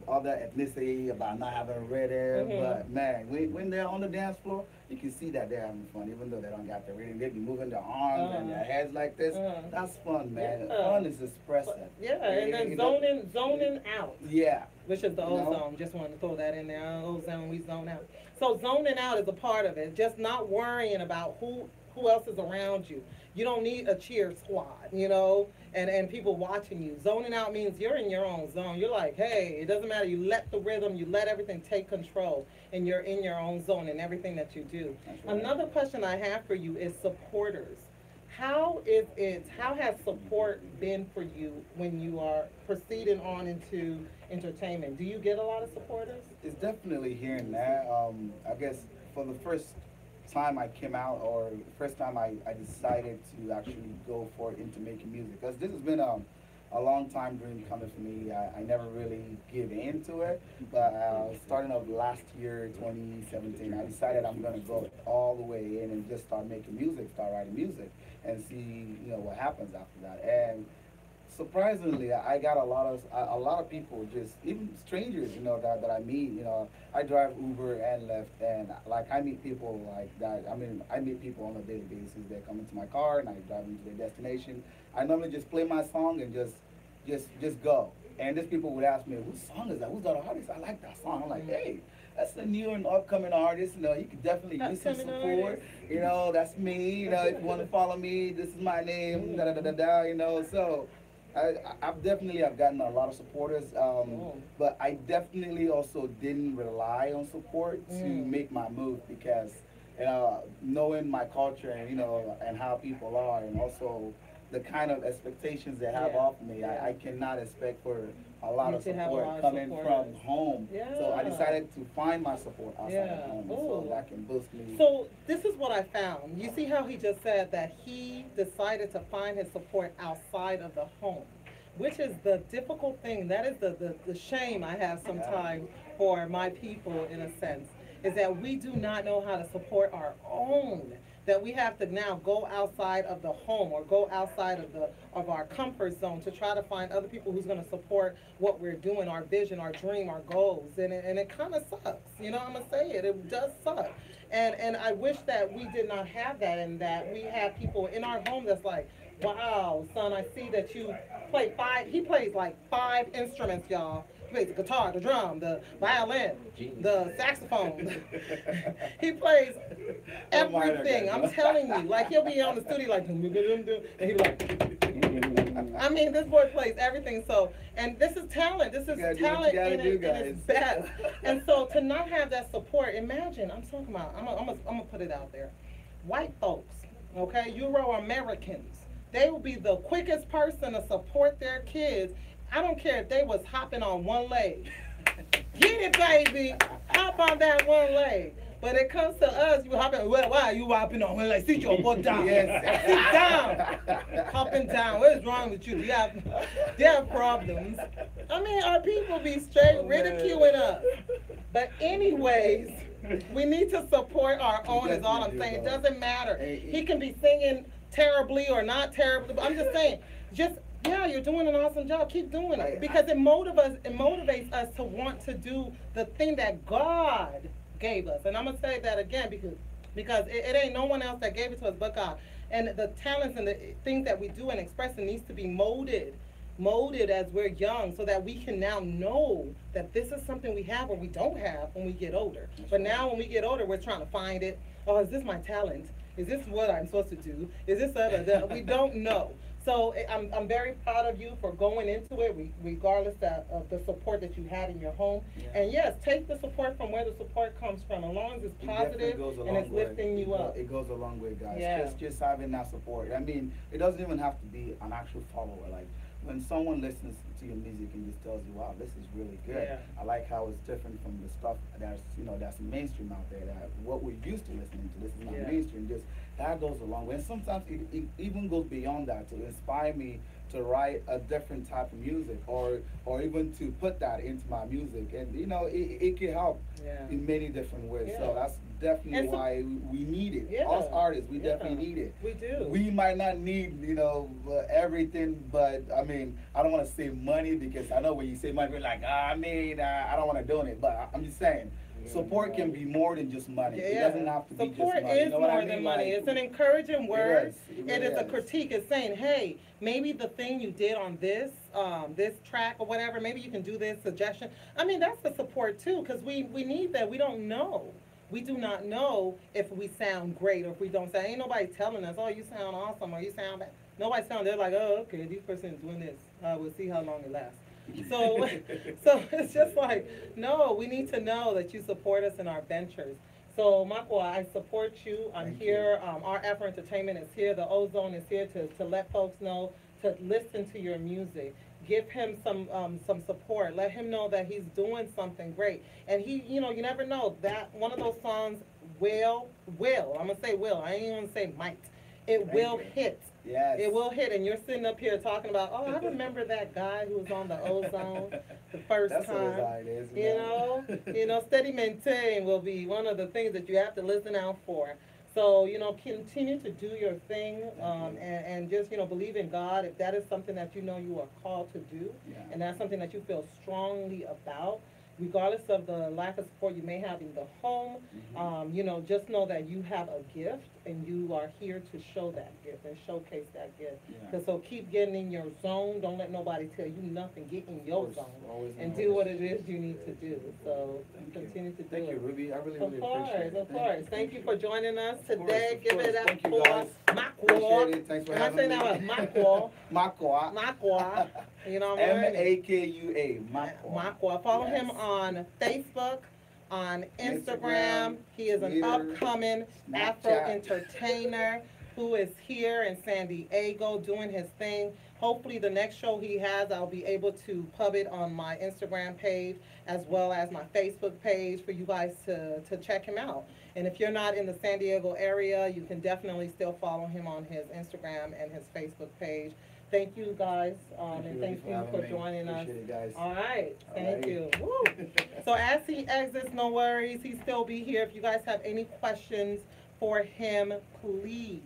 all that ethnicity about not having a red hair, but man, when they're on the dance floor, you can see that they're having fun, even though they don't got the rhythm. They be moving their arms and their heads like this. That's fun, man. Fun is expressive. Yeah, and then zoning out. Yeah. Which is the O-Zone. Just wanted to throw that in there. O-Zone, we zone out. So zoning out is a part of it. Just not worrying about who else is around you. You don't need a cheer squad, and people watching you. Zoning out means you're in your own zone. You're like, hey, it doesn't matter. You let the rhythm, you let everything take control, and you're in your own zone in everything that you do. Right. Another question I have for you is supporters. How has support been for you when you are proceeding on into entertainment? Do you get a lot of supporters? It's definitely here and there. I guess for the first time I came out, or the first time I decided to actually go into making music, because this has been a long time dream coming for me. I never really give into it, but starting of last year, 2017, I decided I'm going to go all the way in and just start making music, start writing music, and see what happens after that. And surprisingly, I got a lot of people, just even strangers, that I meet. I drive Uber and Lyft, and like I meet people like that. I mean, I meet people on a daily basis. They come into my car and I drive them to their destination. I normally just play my song and just go. And these people would ask me, "Whose song is that? Who's that artist? I like that song." I'm like, "Hey, that's a new and upcoming artist. You could definitely use some support. That's me. If you want to follow me, this is my name. Da da da da da. So." I've gotten a lot of supporters, but I definitely also didn't rely on support to make my move, because knowing my culture and and how people are, and also the kind of expectations they have of me, I cannot expect for a lot of support coming from home. So I decided to find my support outside of home, so that can boost me. So this is what I found. You see how he just said that he decided to find his support outside of the home, which is the difficult thing. That is the shame I have sometimes for my people, in a sense, is that we do not know how to support our own. That we have to now go outside of the home, or go outside of our comfort zone, to try to find other people who's going to support what we're doing, our vision, our dream, our goals. And it kind of sucks. I'm going to say it. It does suck. And I wish that we did not have that, and that we have people in our home that's like, wow, son, I see that you play he plays like 5 instruments, y'all. He plays the guitar, the drum, the violin, the saxophone. He plays everything. I'm telling you. Like, he'll be on the studio like, and he'll be like, I mean, this boy plays everything. So, and this is talent. This is talent in its best. And so to not have that support, imagine, I'm talking about, I'm gonna put it out there. White folks, okay, Euro-Americans, they will be the quickest person to support their kids. I don't care if they was hopping on one leg. Get it, baby. Hop on that one leg. But it comes to us, you hopping, well, why are you hopping on one leg? Sit your butt down. Yes. Sit down. Hopping down. What is wrong with you? Do you have problems? I mean, our people be straight ridiculing us. But anyways, we need to support our own, is all I'm saying. It doesn't matter. He can be singing terribly or not terribly, but I'm just saying, yeah, you're doing an awesome job. Keep doing it, because it motivates us to want to do the thing that God gave us. And I'm gonna say that again, because it ain't no one else that gave it to us but God. And the talents and the things that we do and express needs to be molded as we're young, so that we can now know that this is something we have or we don't have when we get older. But now when we get older, we're trying to find it. Oh, is this my talent? Is this what I'm supposed to do? Is this that? We don't know. So I'm very proud of you for going into it, regardless of the support that you had in your home. Yeah. And yes, take the support from where the support comes from, as long as it's positive and it's lifting you up. It goes a long way, guys. Yeah. Just having that support. I mean, it doesn't even have to be an actual follower. Like when someone listens to your music and just tells you, "Wow, this is really good. Yeah. I like how it's different from the stuff that's mainstream out there. That what we're used to listening to. This is not Yeah. mainstream." Just that goes a long way. And sometimes it even goes beyond that to inspire me to write a different type of music, or even to put that into my music. And it can help Yeah. in many different ways. Yeah. So that's definitely And so- why we need it. Yeah. Us artists, we Yeah. definitely need it. We do. We might not need everything, but I mean, I don't want to say money, because I know when you say money, we're like, I don't want to donate. But I'm just saying, support can be more than just money. It doesn't have to be just money. Support is You know what more I mean? than money. Like, It's an encouraging word. It It is a is. critique. It's saying, hey, maybe the thing you did on this track or whatever, maybe you can do this suggestion. I mean, that's the support too, because we need that. We don't know. We do not know if we sound great or if we don't sound. Ain't nobody telling us, oh, you sound awesome or you sound bad. Nobody sound. They're like, oh, okay, this person is doing this. We'll see how long it lasts. So it's just like, no, we need to know that you support us in our ventures. So, Makwa, I support you. I'm Thank here. O.U.R Afro-Entertainment is here. The Ozone is here to let folks know, to listen to your music. Give him some support. Let him know that he's doing something great. And he, you never know, that one of those songs will, I'm going to say will, I ain't going to say might. It will hit. Yes. It will hit, and you're sitting up here talking about, oh, I remember that guy who was on the Ozone the first That's time. what it is, Steady Maintain will be one of the things that you have to listen out for. So, continue to do your thing, and just, believe in God. If that is something that you are called to do, and that's something that you feel strongly about, regardless of the lack of support you may have in the home, just know that you have a gift, and you are here to show that gift and showcase that gift. Yeah. So keep getting in your zone. Don't let nobody tell you nothing. Get in your zone Always and know do this. what it is you need to do. So continue to do Thank it. you, Ruby. I really, Of really course, appreciate it. of course. Thank you for joining us Of course, today. of Give course. it up Thank you, for guys. Makwa. Appreciate it. Thanks for Can I having say me. that? Makwa. Makwa. Makwa. You know what I'm saying? Makua. Makwa. Makwa. Follow Yes. him on Facebook, on Instagram. Instagram, He is an Twitter, upcoming Snapchat. Afro-entertainer who is here in San Diego doing his thing. Hopefully the next show he has, I'll be able to pub it on my Instagram page as well as my Facebook page for you guys to check him out. And if you're not in the San Diego area, you can definitely still follow him on his Instagram and his Facebook page. Thank you guys, and thank you for joining us. Appreciate it, guys. All right, thank Alrighty. you. Woo. So as he exits, no worries, he still be here. If you guys have any questions for him, please,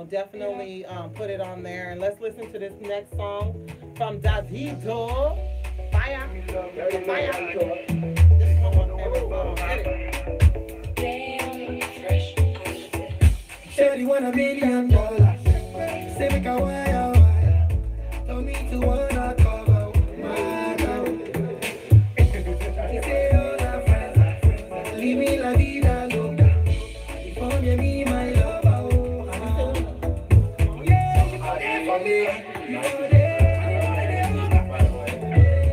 definitely put it on there. And let's listen to this next song from Davido. Fire, fire. This is one of my favorite songs. Hit it. Shawty want $1 million. Say make a wire. Don't need to wanna cover my account. He say all our friends, leave me la vida loca. Before you be my lover, oh yeah, you go there for me, you go there.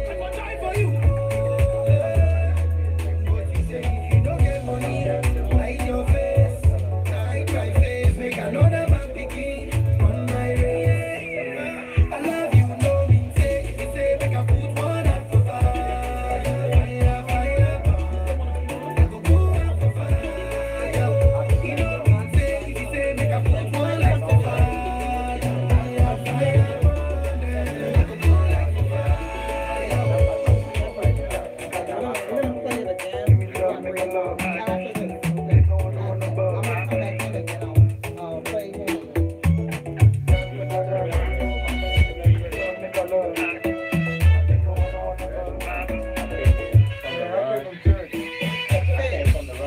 I go try for you. But you say if you don't get money, hide your face, hide my face, make another man begin on my way. I love you, no mean say, if you say make I put one hand for fire, fire, fire. I go put one for fire. You know mean say, if you say make I put one life for fire, fire, fire. I go put life for fire. We're gonna play it again. I'm gonna come back in again. I'll play him again.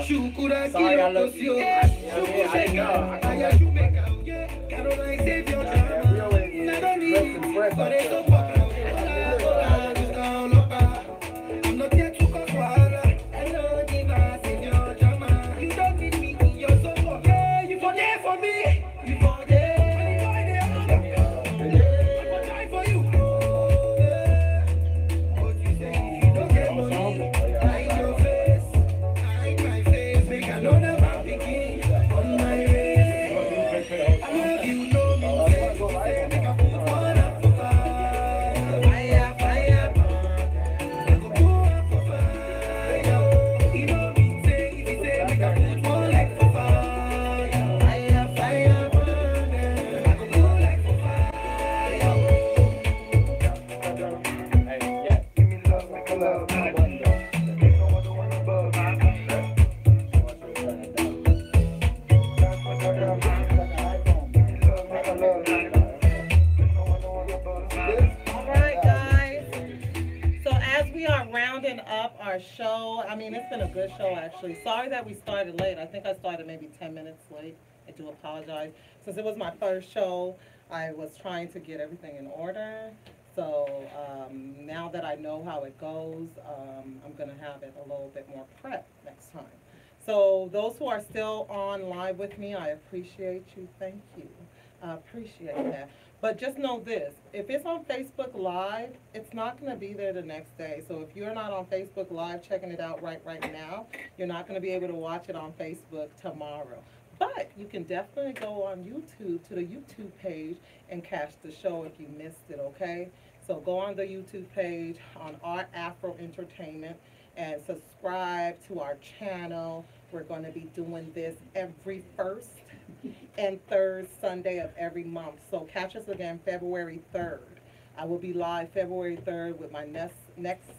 Shukura Sorry, I love kilo you. kosio. Aya Jamaica, yeah. Caroline save your drama. I don't need you, but it's so popular. I'm not here to cause wahala. I know diva, save your drama. You don't need me, you're so popular. Yeah, you forget You forget. I die for you. What you say? You don't get money. Hide your face. Hide my face. Make another man begin on my way. I love you, no me. Say, make a put one up for fire. Fire, fire. I go put one for fire. You know me, say, if you say, make a put one like for fire. Fire, fire, burn. I go put like for fire. Give me love, make a love, make a wonder. Ain't no other one above my thunder. All right, guys. So as we are rounding up our show, I mean, it's been a good show, actually. Sorry that we started late. I think I started maybe 10 minutes late. I do apologize. Since it was my first show, I was trying to get everything in order. So now that I know how it goes, I'm going to have it a little bit more prep next time. So those who are still on live with me, I appreciate you. Thank you. I appreciate that. But just know this, if it's on Facebook Live, it's not going to be there the next day. So if you're not on Facebook Live checking it out right now, you're not going to be able to watch it on Facebook tomorrow. But you can definitely go on YouTube to the YouTube page and catch the show if you missed it, okay? So go on the YouTube page on O.U.R Afro-Entertainment and subscribe to our channel. We're going to be doing this every first and third Sunday of every month. So catch us again February 3rd. I will be live February 3rd with my next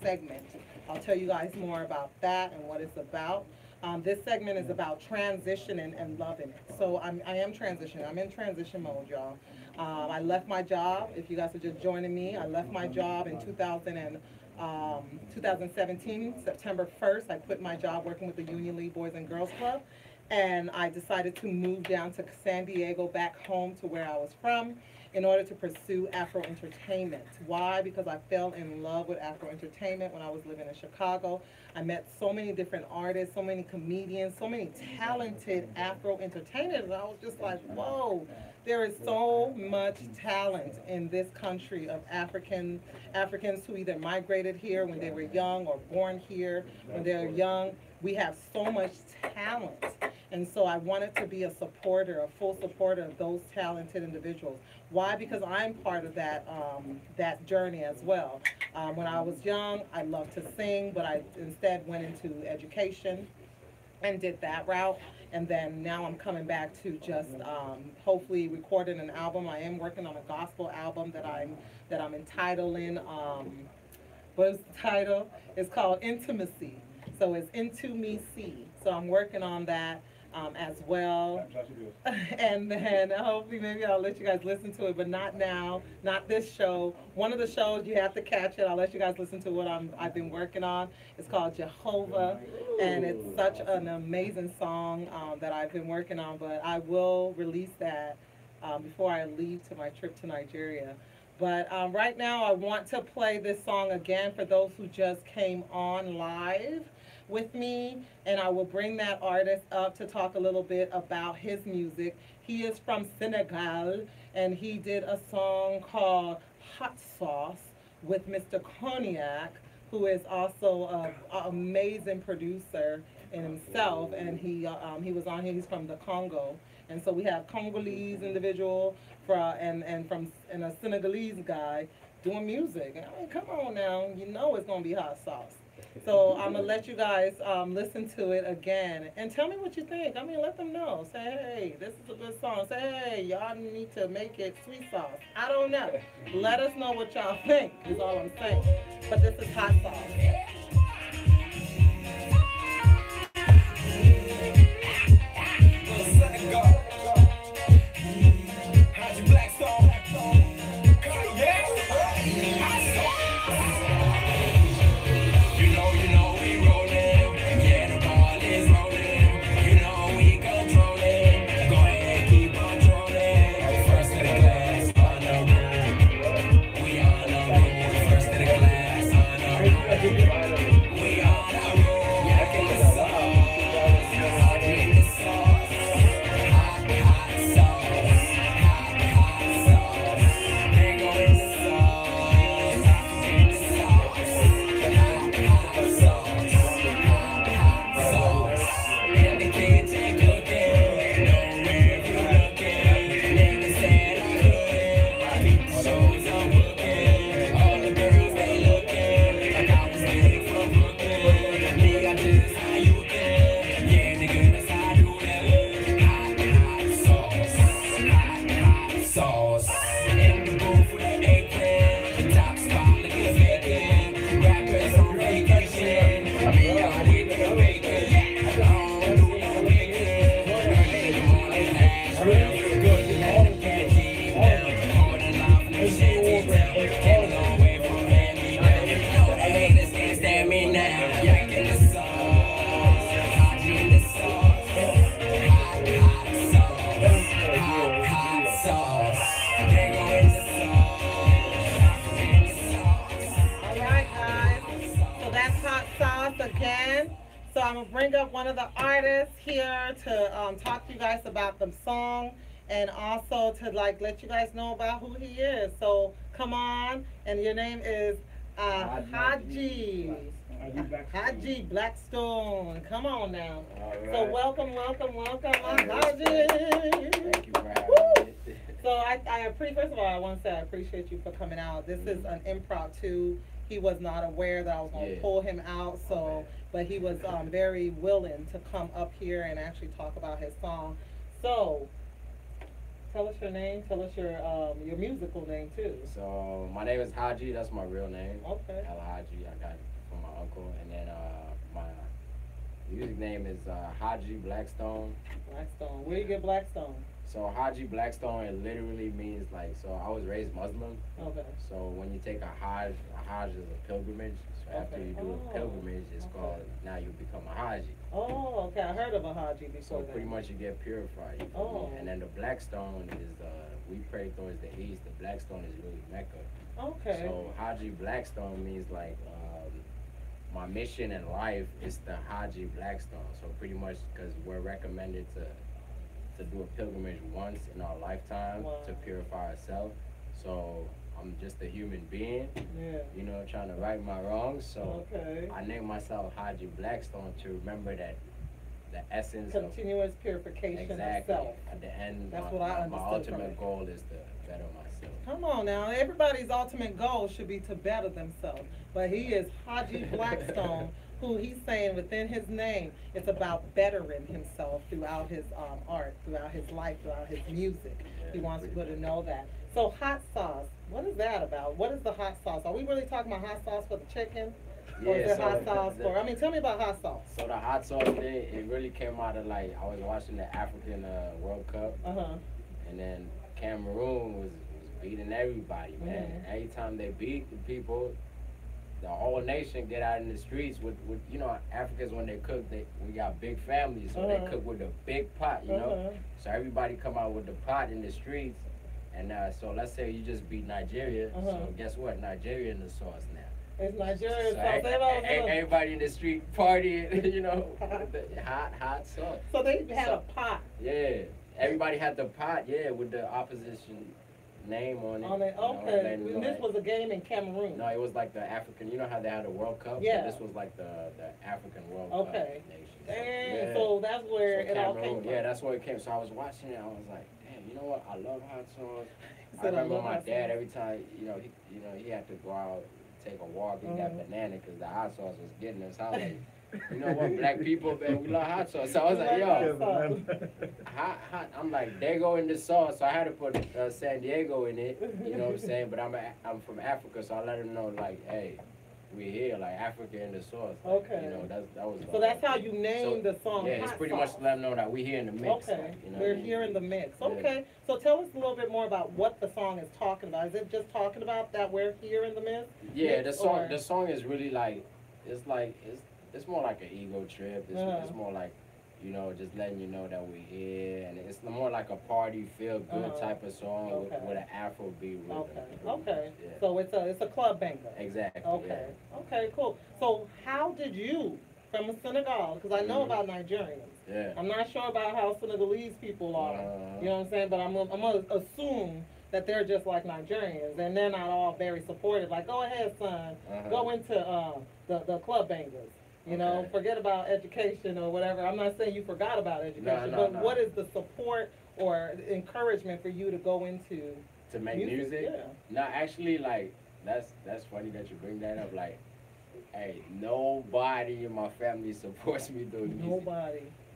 segment. I'll tell you guys more about that and what it's about. This segment is about transitioning and loving it. So I am transitioning. I'm in transition mode, y'all. I left my job. If you guys are just joining me, I left my job in 2017, September 1st. I quit my job working with the Union League Boys and Girls Club, and I decided to move down to San Diego, back home to where I was from, in order to pursue Afro-Entertainment. Why? Because I fell in love with Afro-Entertainment when I was living in Chicago. I met so many different artists, so many comedians, so many talented Afro-Entertainers, and I was just like, whoa, there is so much talent in this country of Africans who either migrated here when they were young or born here when they were young. We have so much talent. And so I wanted to be a supporter, a full supporter of those talented individuals. Why? Because I'm part of that that journey as well. When I was young, I loved to sing, but I instead went into education and did that route. And then now I'm coming back to just hopefully recording an album. I am working on a gospel album that I'm entitling. What is the title? It's called Intimacy. So it's Into Me See. So I'm working on that as well. And then hopefully maybe I'll let you guys listen to it, but not now, not this show. One of the shows you have to catch it. I'll let you guys listen to what I've been working on. It's called Jehovah, and it's such an amazing song that I've been working on, but I will release that before I leave to my trip to Nigeria. But right now I want to play this song again for those who just came on live with me, and I will bring that artist up to talk a little bit about his music. He is from Senegal, and he did a song called Hot Sauce with Mr. Cognac, who is also an amazing producer in himself, and he was on here. He's from the Congo, and so we have Congolese individual and a Senegalese guy doing music. And I mean, come on now, you know it's gonna be hot sauce. So I'm going to let you guys listen to it again and tell me what you think. I mean, let them know. Say, hey, this is a good song. Say, hey, y'all need to make it sweet sauce. I don't know. Let us know what y'all think is all I'm saying. But this is hot sauce. sauce. In the booth with an apron, top spot looking vacant. Rappers on vacation, me out here with bacon. I don't do no bacon. Early in the morning, Asheville, good and candy. All the love from the shanty town. Came a long way from Miami. No, the haters can't stand me now. Yak in the sauce, hot in the sauce, hot sauce, hot sauce. They go in the sauce, in the sauce. All right, guys. So that's hot sauce again. So I'm gonna bring up one of the artists here to talk to you guys about the song and also to like let you guys know about who he is. So come on, and your name is Haji. Haji Blackstone. Come on now. So welcome, welcome, welcome, Haji. Thank you for having me. So I appreciate, first of all, I want to say I appreciate you for coming out. This is an impromptu. He was not aware that I was going to pull him out, so, but he was very willing to come up here and actually talk about his song. So, tell us your name, tell us your musical name too. So my name is Haji. That's my real name. Okay. El Haji. I got it from my uncle, and then my music name is Haji Blackstone. Blackstone. Where you get Blackstone? So Haji Blackstone, it literally means like, so I was raised Muslim. Okay. So when you take a Hajj is a pilgrimage. So after Okay. you do a pilgrimage, it's called, now you become a Haji. Oh, okay. I heard of a Haji So before that. pretty much you get purified. You feel me? And then the Blackstone is, we pray towards the east. The Blackstone is really Mecca. Okay. So Haji Blackstone means like, my mission in life is the Haji Blackstone. So pretty much because we're recommended to do a pilgrimage once in our lifetime to purify ourselves. So I'm just a human being, you know, trying to right my wrongs. So I named myself Haji Blackstone to remember that the essence continuous purification of self. At the end, That's my, what I my understood ultimate goal is to better myself. Come on now, everybody's ultimate goal should be to better themselves. But he is Haji Blackstone, who he's saying within his name, it's about bettering himself throughout his art, throughout his life, throughout his music. He wants people to know that. So hot sauce, what is that about? What is the hot sauce? Are we really talking about hot sauce for the chicken? Or is it hot sauce for, I mean, tell me about hot sauce. So the hot sauce thing, it really came out of like, I was watching the African World Cup. And then Cameroon was beating everybody, man. Every time they beat the people, the whole nation get out in the streets with you know, Africans when they cook, we got big families, so they cook with a big pot, you know. So everybody come out with the pot in the streets, and so let's say you just beat Nigeria, so guess what? Nigeria in the sauce now. It's Nigeria sauce. Everybody in the street partying, you know, hot sauce. So they had a pot. Yeah, everybody had the pot, with the opposition name on it. Okay. And this was a game in Cameroon. No, it was like the African, you know how they had a World Cup? Yeah. So this was like the African World Cup nation. Dang, so that's where it all came from. Yeah, that's where it came. So I was watching it, I was like, damn, you know what? I love hot sauce. I remember my dad every time, he had to go out, take a walk, and got banana because the hot sauce was getting us. I was like, you know what, black people, man, we love hot sauce. So I was like, yo, hot. I'm like, they go in the sauce. So I had to put San Diego in it, you know what I'm saying? But I'm from Africa, so I let them know, like, hey, we here, like Africa in the sauce. Like, you know, that was. So that's how you named the song. Yeah, it's pretty much to let them know that we here in the mix. Okay, like, you know we're here in the mix. Okay, so tell us a little bit more about what the song is talking about. Is it just talking about that we're here in the mix? Yeah, the song is really like, it's more like an ego trip. It's more like, you know, just letting you know that we're here, and it's more like a party, feel good type of song with an Afro beat. Okay. So it's a club banger. Exactly. Okay. Okay. Cool. So how did you, from Senegal? Because I know about Nigerians. Yeah. I'm not sure about how Senegalese people are. You know what I'm saying? But I'm gonna assume that they're just like Nigerians, and they're not all very supportive. Like, go ahead, son, go into the club bangers. You know, forget about education or whatever. I'm not saying you forgot about education, but what is the support or encouragement for you to go into to make music? Yeah. No, actually, like that's funny that you bring that up. Like, hey, nobody in my family supports me doing music.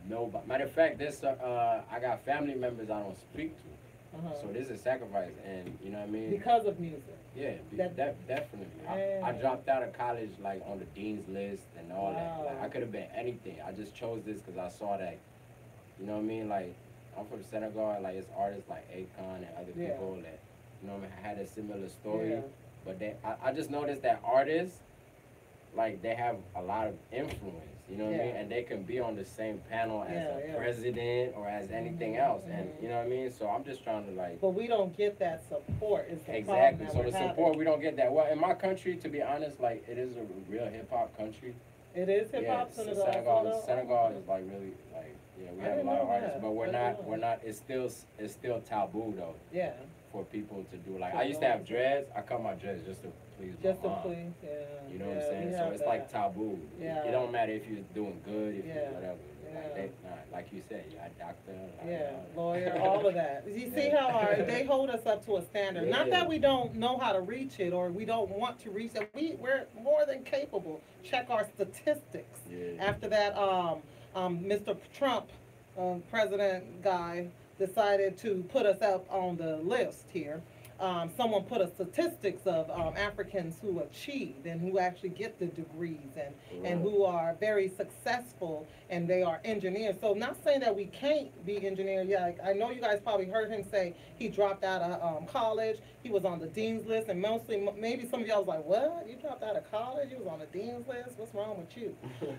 Nobody. Matter of fact, I got family members I don't speak to. So this is sacrifice, and you know what I mean. Because of music. Yeah, definitely. I Yeah. dropped out of college like on the dean's list and all that. Wow. Like I could have been anything. I just chose this because I saw that. You know what I mean? Like I'm from Senegal. And, like it's artists like Akon and other Yeah. people that you know what I mean, had a similar story. Yeah. But I just noticed that artists like they have a lot of influence. You know what I mean? Yeah. And they can be on the same panel as Yeah, a yeah. president or as anything else. And you know what I mean? So I'm just trying to like. But we don't get that support. Is the Exactly. problem So that the we're support having. we don't get that. Well, in my country, to be honest, like it is a real hip hop country. It is hip hop. Yeah, Senegal. Senegal is like really like yeah, we I have a didn't lot of know artists, that. but I didn't know. we're not. It's still taboo though Yeah. for people to do. Like I used to have dreads. I cut my dreads just to please Just my to mom. please. Yeah. You know yeah, what I'm saying? we So have it's that. like taboo. Yeah. It don't matter if you're doing good, if Yeah. you're whatever. Yeah. Like they, like you said, you're a doctor. Like, Yeah, all lawyer, all of that. You see how they hold us up to a standard. Not Yeah. that we don't know how to reach it or we don't want to reach it. We're more than capable. Check our statistics. Yeah. After that, Mr. Trump, president guy, decided to put us up on the list here. Someone put a statistics of Africans who achieve and who actually get the degrees and who are very successful and they are engineers. So not saying that we can't be engineers. Yeah, I know you guys probably heard him say he dropped out of college. He was on the dean's list, and mostly maybe some of y'all was like, what? You dropped out of college? You was on the dean's list? What's wrong with you?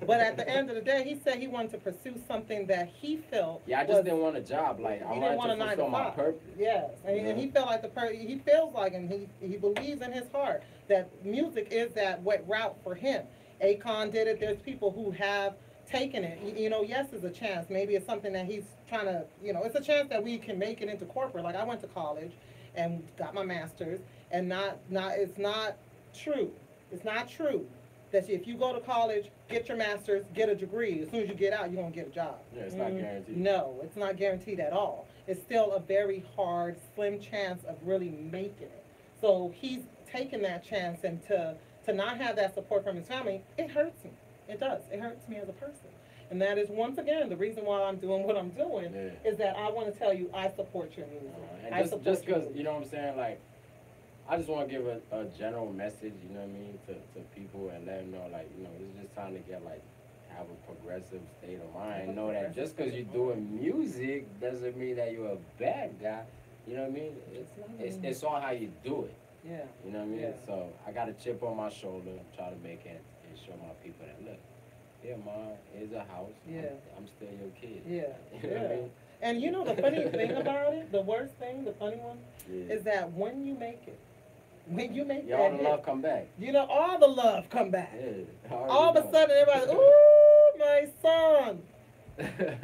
But at the end of the day, he said he wanted to pursue something that he felt Yeah, I just didn't want a job. Like I he didn't want wanted a to 9 to fulfill my 5. purpose. Yes, and he felt like he feels like, and he believes in his heart that music is that route for him. Akon did it. There's people who have taken it. You know, yes, it's a chance. Maybe it's something that he's trying to. You know, it's a chance that we can make it into corporate. Like I went to college and got my master's, and it's not true. It's not true that if you go to college, get your master's, get a degree, as soon as you get out, you're gonna get a job. Yeah, it's not guaranteed. No, it's not guaranteed at all. It's still a very hard, slim chance of really making it. So he's taken that chance, and to not have that support from his family, it hurts me. It does. It hurts me as a person. And that is, once again, the reason why I'm doing what I'm doing is that I want to tell you I support your music. And just because, you know what I'm saying, like, I just want to give a general message, you know what I mean, to people and let them know, like, you know, it's just time to get, like, have a progressive state of mind. Know that just because you're doing music doesn't mean that you're a bad guy. You know what I mean? It's all how you do it. Yeah. You know what I mean? Yeah. So I got a chip on my shoulder, try to make it and show my people that, look, here, Mom, here's a house. Yeah. I'm still your kid. Yeah. You know what I mean? And you know the funny thing about it, the worst thing, the funny one, Yeah. is that when you make it, Yeah, all the love come back. you know, all the love come back. Yeah. All of a sudden, everybody's, ooh, my son.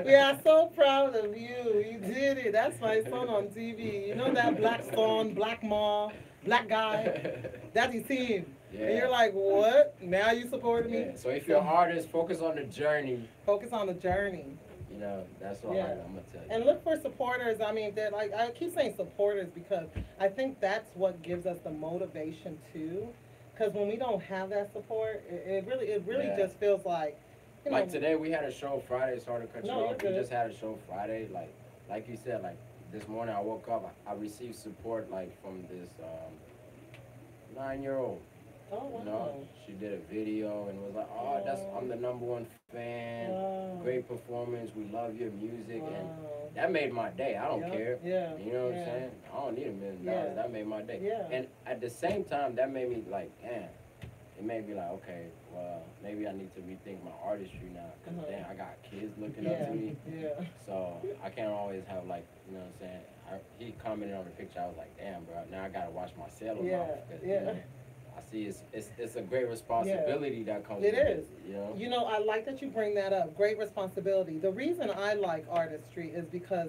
We are so proud of you. You did it. That's my son on TV. You know that black son, black mom, black guy? That's his team. Yeah. And you're like, what? Now you supporting me? Yeah. So if you're an artist, focus on the journey. Focus on the journey. You know, that's what Yeah. I'm going to tell you. And look for supporters. I mean, they're like, I keep saying supporters because I think that's what gives us the motivation too. Because when we don't have that support, it really Yeah. just feels like, you know. Like today, we had a show Friday. Sorry to cut you No, off. you're We good. just had a show Friday. Like you said, like this morning I woke up. I received support like from this 9-year-old. Oh, wow. You know, she did a video and was like, "Oh, I'm the #1 fan. Wow. Great performance. We love your music." And Wow. that made my day. I don't Yeah, care. yeah, You know what yeah. I'm saying? I don't need $1 million. Yeah. That made my day. Yeah. And at the same time, that made me like, damn. It made me like, okay, well, maybe I need to rethink my artistry now. Because damn, I got kids looking up to me. Yeah. So I can't always have like, you know what I'm saying? He commented on the picture. I was like, damn, bro. Now I gotta watch my sailor Yeah, mouth. 'Cause, yeah. You know, I see it's a great responsibility that comes It with is. it. You know? You know, I like that you bring that up. Great responsibility. The reason I like artistry is because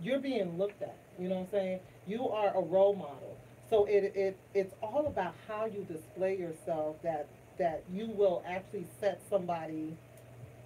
you're being looked at. You know what I'm saying? You are a role model. So it's all about how you display yourself that you will actually set somebody,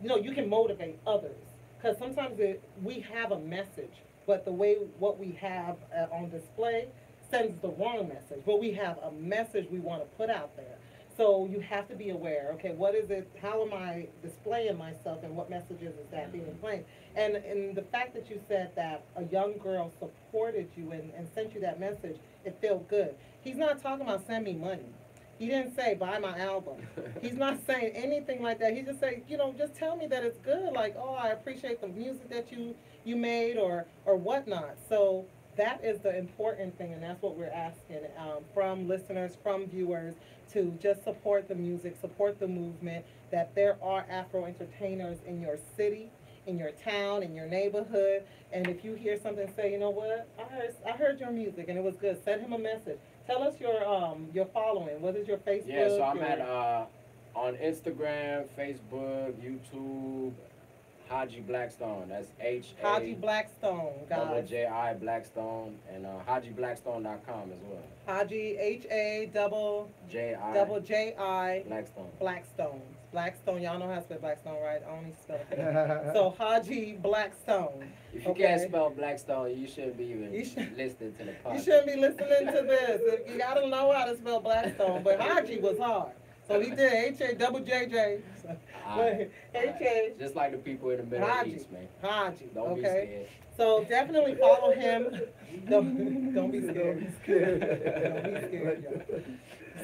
you know, you can motivate others. Because sometimes we have a message, but the way what we have on display sends the wrong message. But we have a message we want to put out there. So you have to be aware, okay, what is it, how am I displaying myself and what messages is that being played? And the fact that you said that a young girl supported you and sent you that message, it felt good. He's not talking about send me money. He didn't say buy my album. He's not saying anything like that. He just said, you know, just tell me that it's good. Like, oh, I appreciate the music that you made or whatnot. So that is the important thing, and that's what we're asking from listeners, from viewers, to just support the music, support the movement, that there are Afro entertainers in your city, in your town, in your neighborhood. And if you hear something, say, you know what, I heard your music and it was good. Send him a message. Tell us your following. What is your Facebook? Yeah, so I'm at on Instagram, Facebook, YouTube, Haji Blackstone. That's Haji Blackstone, guys. J-I Blackstone, and HajiBlackstone.com as well. Haji J-I Blackstone. Blackstone, y'all know how to spell Blackstone, right? I only spell it. So Haji Blackstone. If you can't spell Blackstone, you shouldn't be even listening to the podcast. You shouldn't be listening to this. You gotta know how to spell Blackstone. But Haji was hard. So he did H-A-J-J. H-A. Just like the people in the Middle East, man. Haji. Don't be scared. So definitely follow him. Don't be scared. Don't be scared, y'all.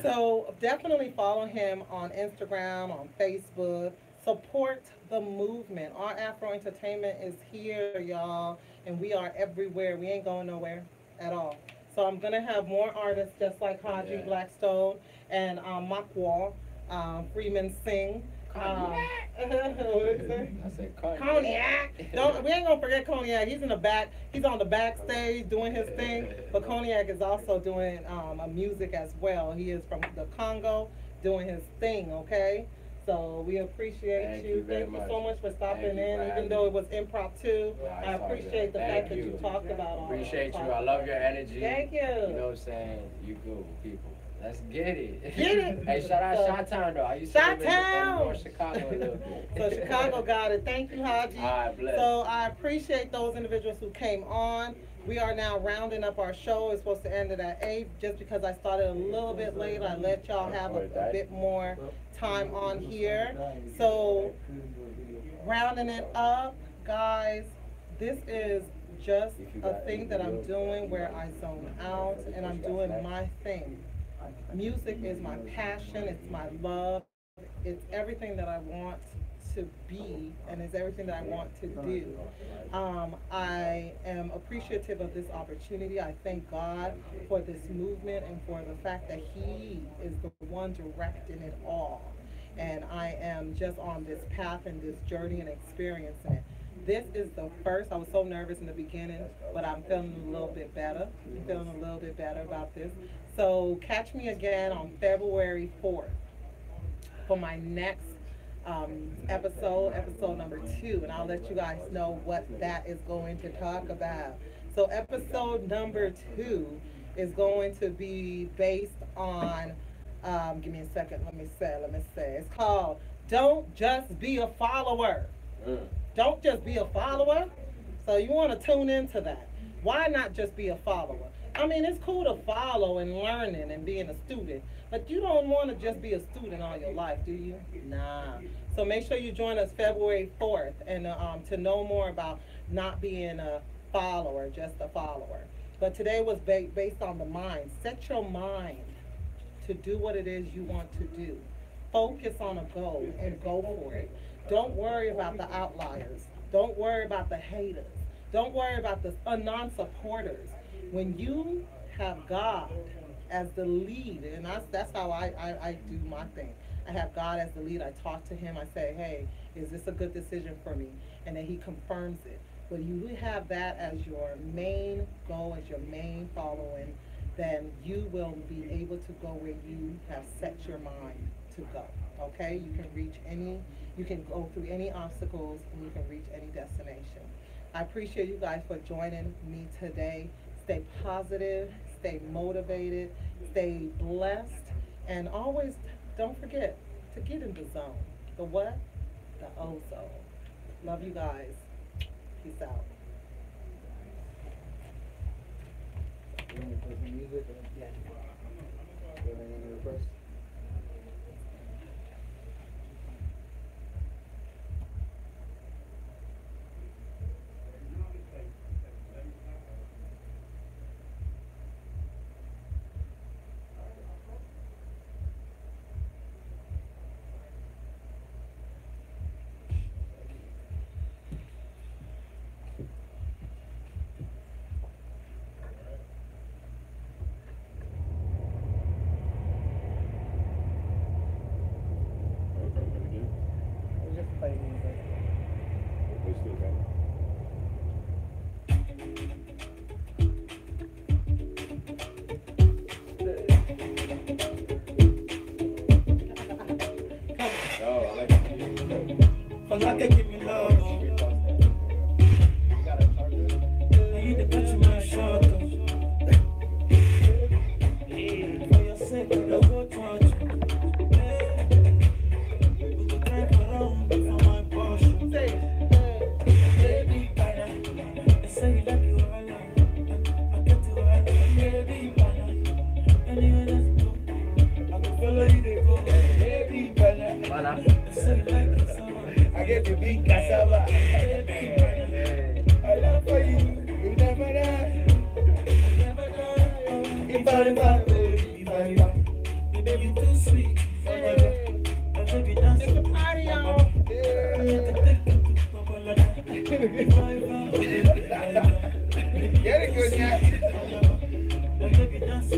So definitely follow him on Instagram, on Facebook. Support the movement. O.U.R Afro-Entertainment is here, y'all, and we are everywhere. We ain't going nowhere at all. So I'm gonna have more artists just like Haji Blackstone and Makwa, Freeman Singh. I said Cognac. We ain't gonna forget Cognac. He's in the back. He's on the backstage doing his thing. But Cognac is also doing a music as well. He is from the Congo doing his thing. Okay. So we appreciate you. Thank you so much for stopping in, even though it was impromptu. I appreciate the fact that you talked about all. Appreciate you. I love your energy. Thank you. You know what I'm saying? You cool people. Let's get it. Get it. Hey, shout out Chi-Town though. I used to live in North Chicago a little bit. So Chicago got it. Thank you, Haji. All right, bless. So I appreciate those individuals who came on. We are now rounding up our show. It's supposed to end at 8. Just because I started a little bit late, I let y'all have a bit more time on here. So rounding it up, guys, this is just a thing that I'm doing where I zone out and I'm doing my thing. Music is my passion, it's my love, it's everything that I want to be, and it's everything that I want to do. I am appreciative of this opportunity. I thank God for this movement and for the fact that He is the one directing it all. And I am just on this path and this journey and experiencing it. This is the first. I was so nervous in the beginning, but I'm feeling a little bit better. I'm feeling a little bit better about this. So catch me again on February 4th for my next episode number 2, and I'll let you guys know what that is going to talk about. So episode number 2 is going to be based on, give me a second, let me say. It's called Don't Just Be a Follower. Don't just be a follower. So you want to tune into that. Why not just be a follower? I mean, it's cool to follow and learning and being a student, but you don't want to just be a student all your life, do you? Nah. So make sure you join us February 4th and to know more about not being a follower, just a follower. But today was based on the mind. Set your mind to do what it is you want to do. Focus on a goal and go for it. Don't worry about the outliers. Don't worry about the haters. Don't worry about the non-supporters. When you have God as the lead, and that's how I do my thing. I have God as the lead. I talk to Him. I say, hey, is this a good decision for me? And then He confirms it. But you have that as your main goal, as your main following, then you will be able to go where you have set your mind to go. Okay? You can go through any obstacles and you can reach any destination. I appreciate you guys for joining me today. Stay positive, stay motivated, stay blessed, and always don't forget to get in the zone. The what? The O zone. Love you guys. Peace out. You want to play some music? Yeah. You want to first? I can give me love. I need to cut you my shot. For your sake, I don't go touch you. We go drive around before my Porsche. Baby, I say you like you all I get to all baby, anywhere let's go. I can follow you to go. Baby, I say you like it so much. I get to big cassava. I love for you. You never die. If I baby, too sweet. Baby, dance It's a party, y'all. Get it good, yeah. Baby, dance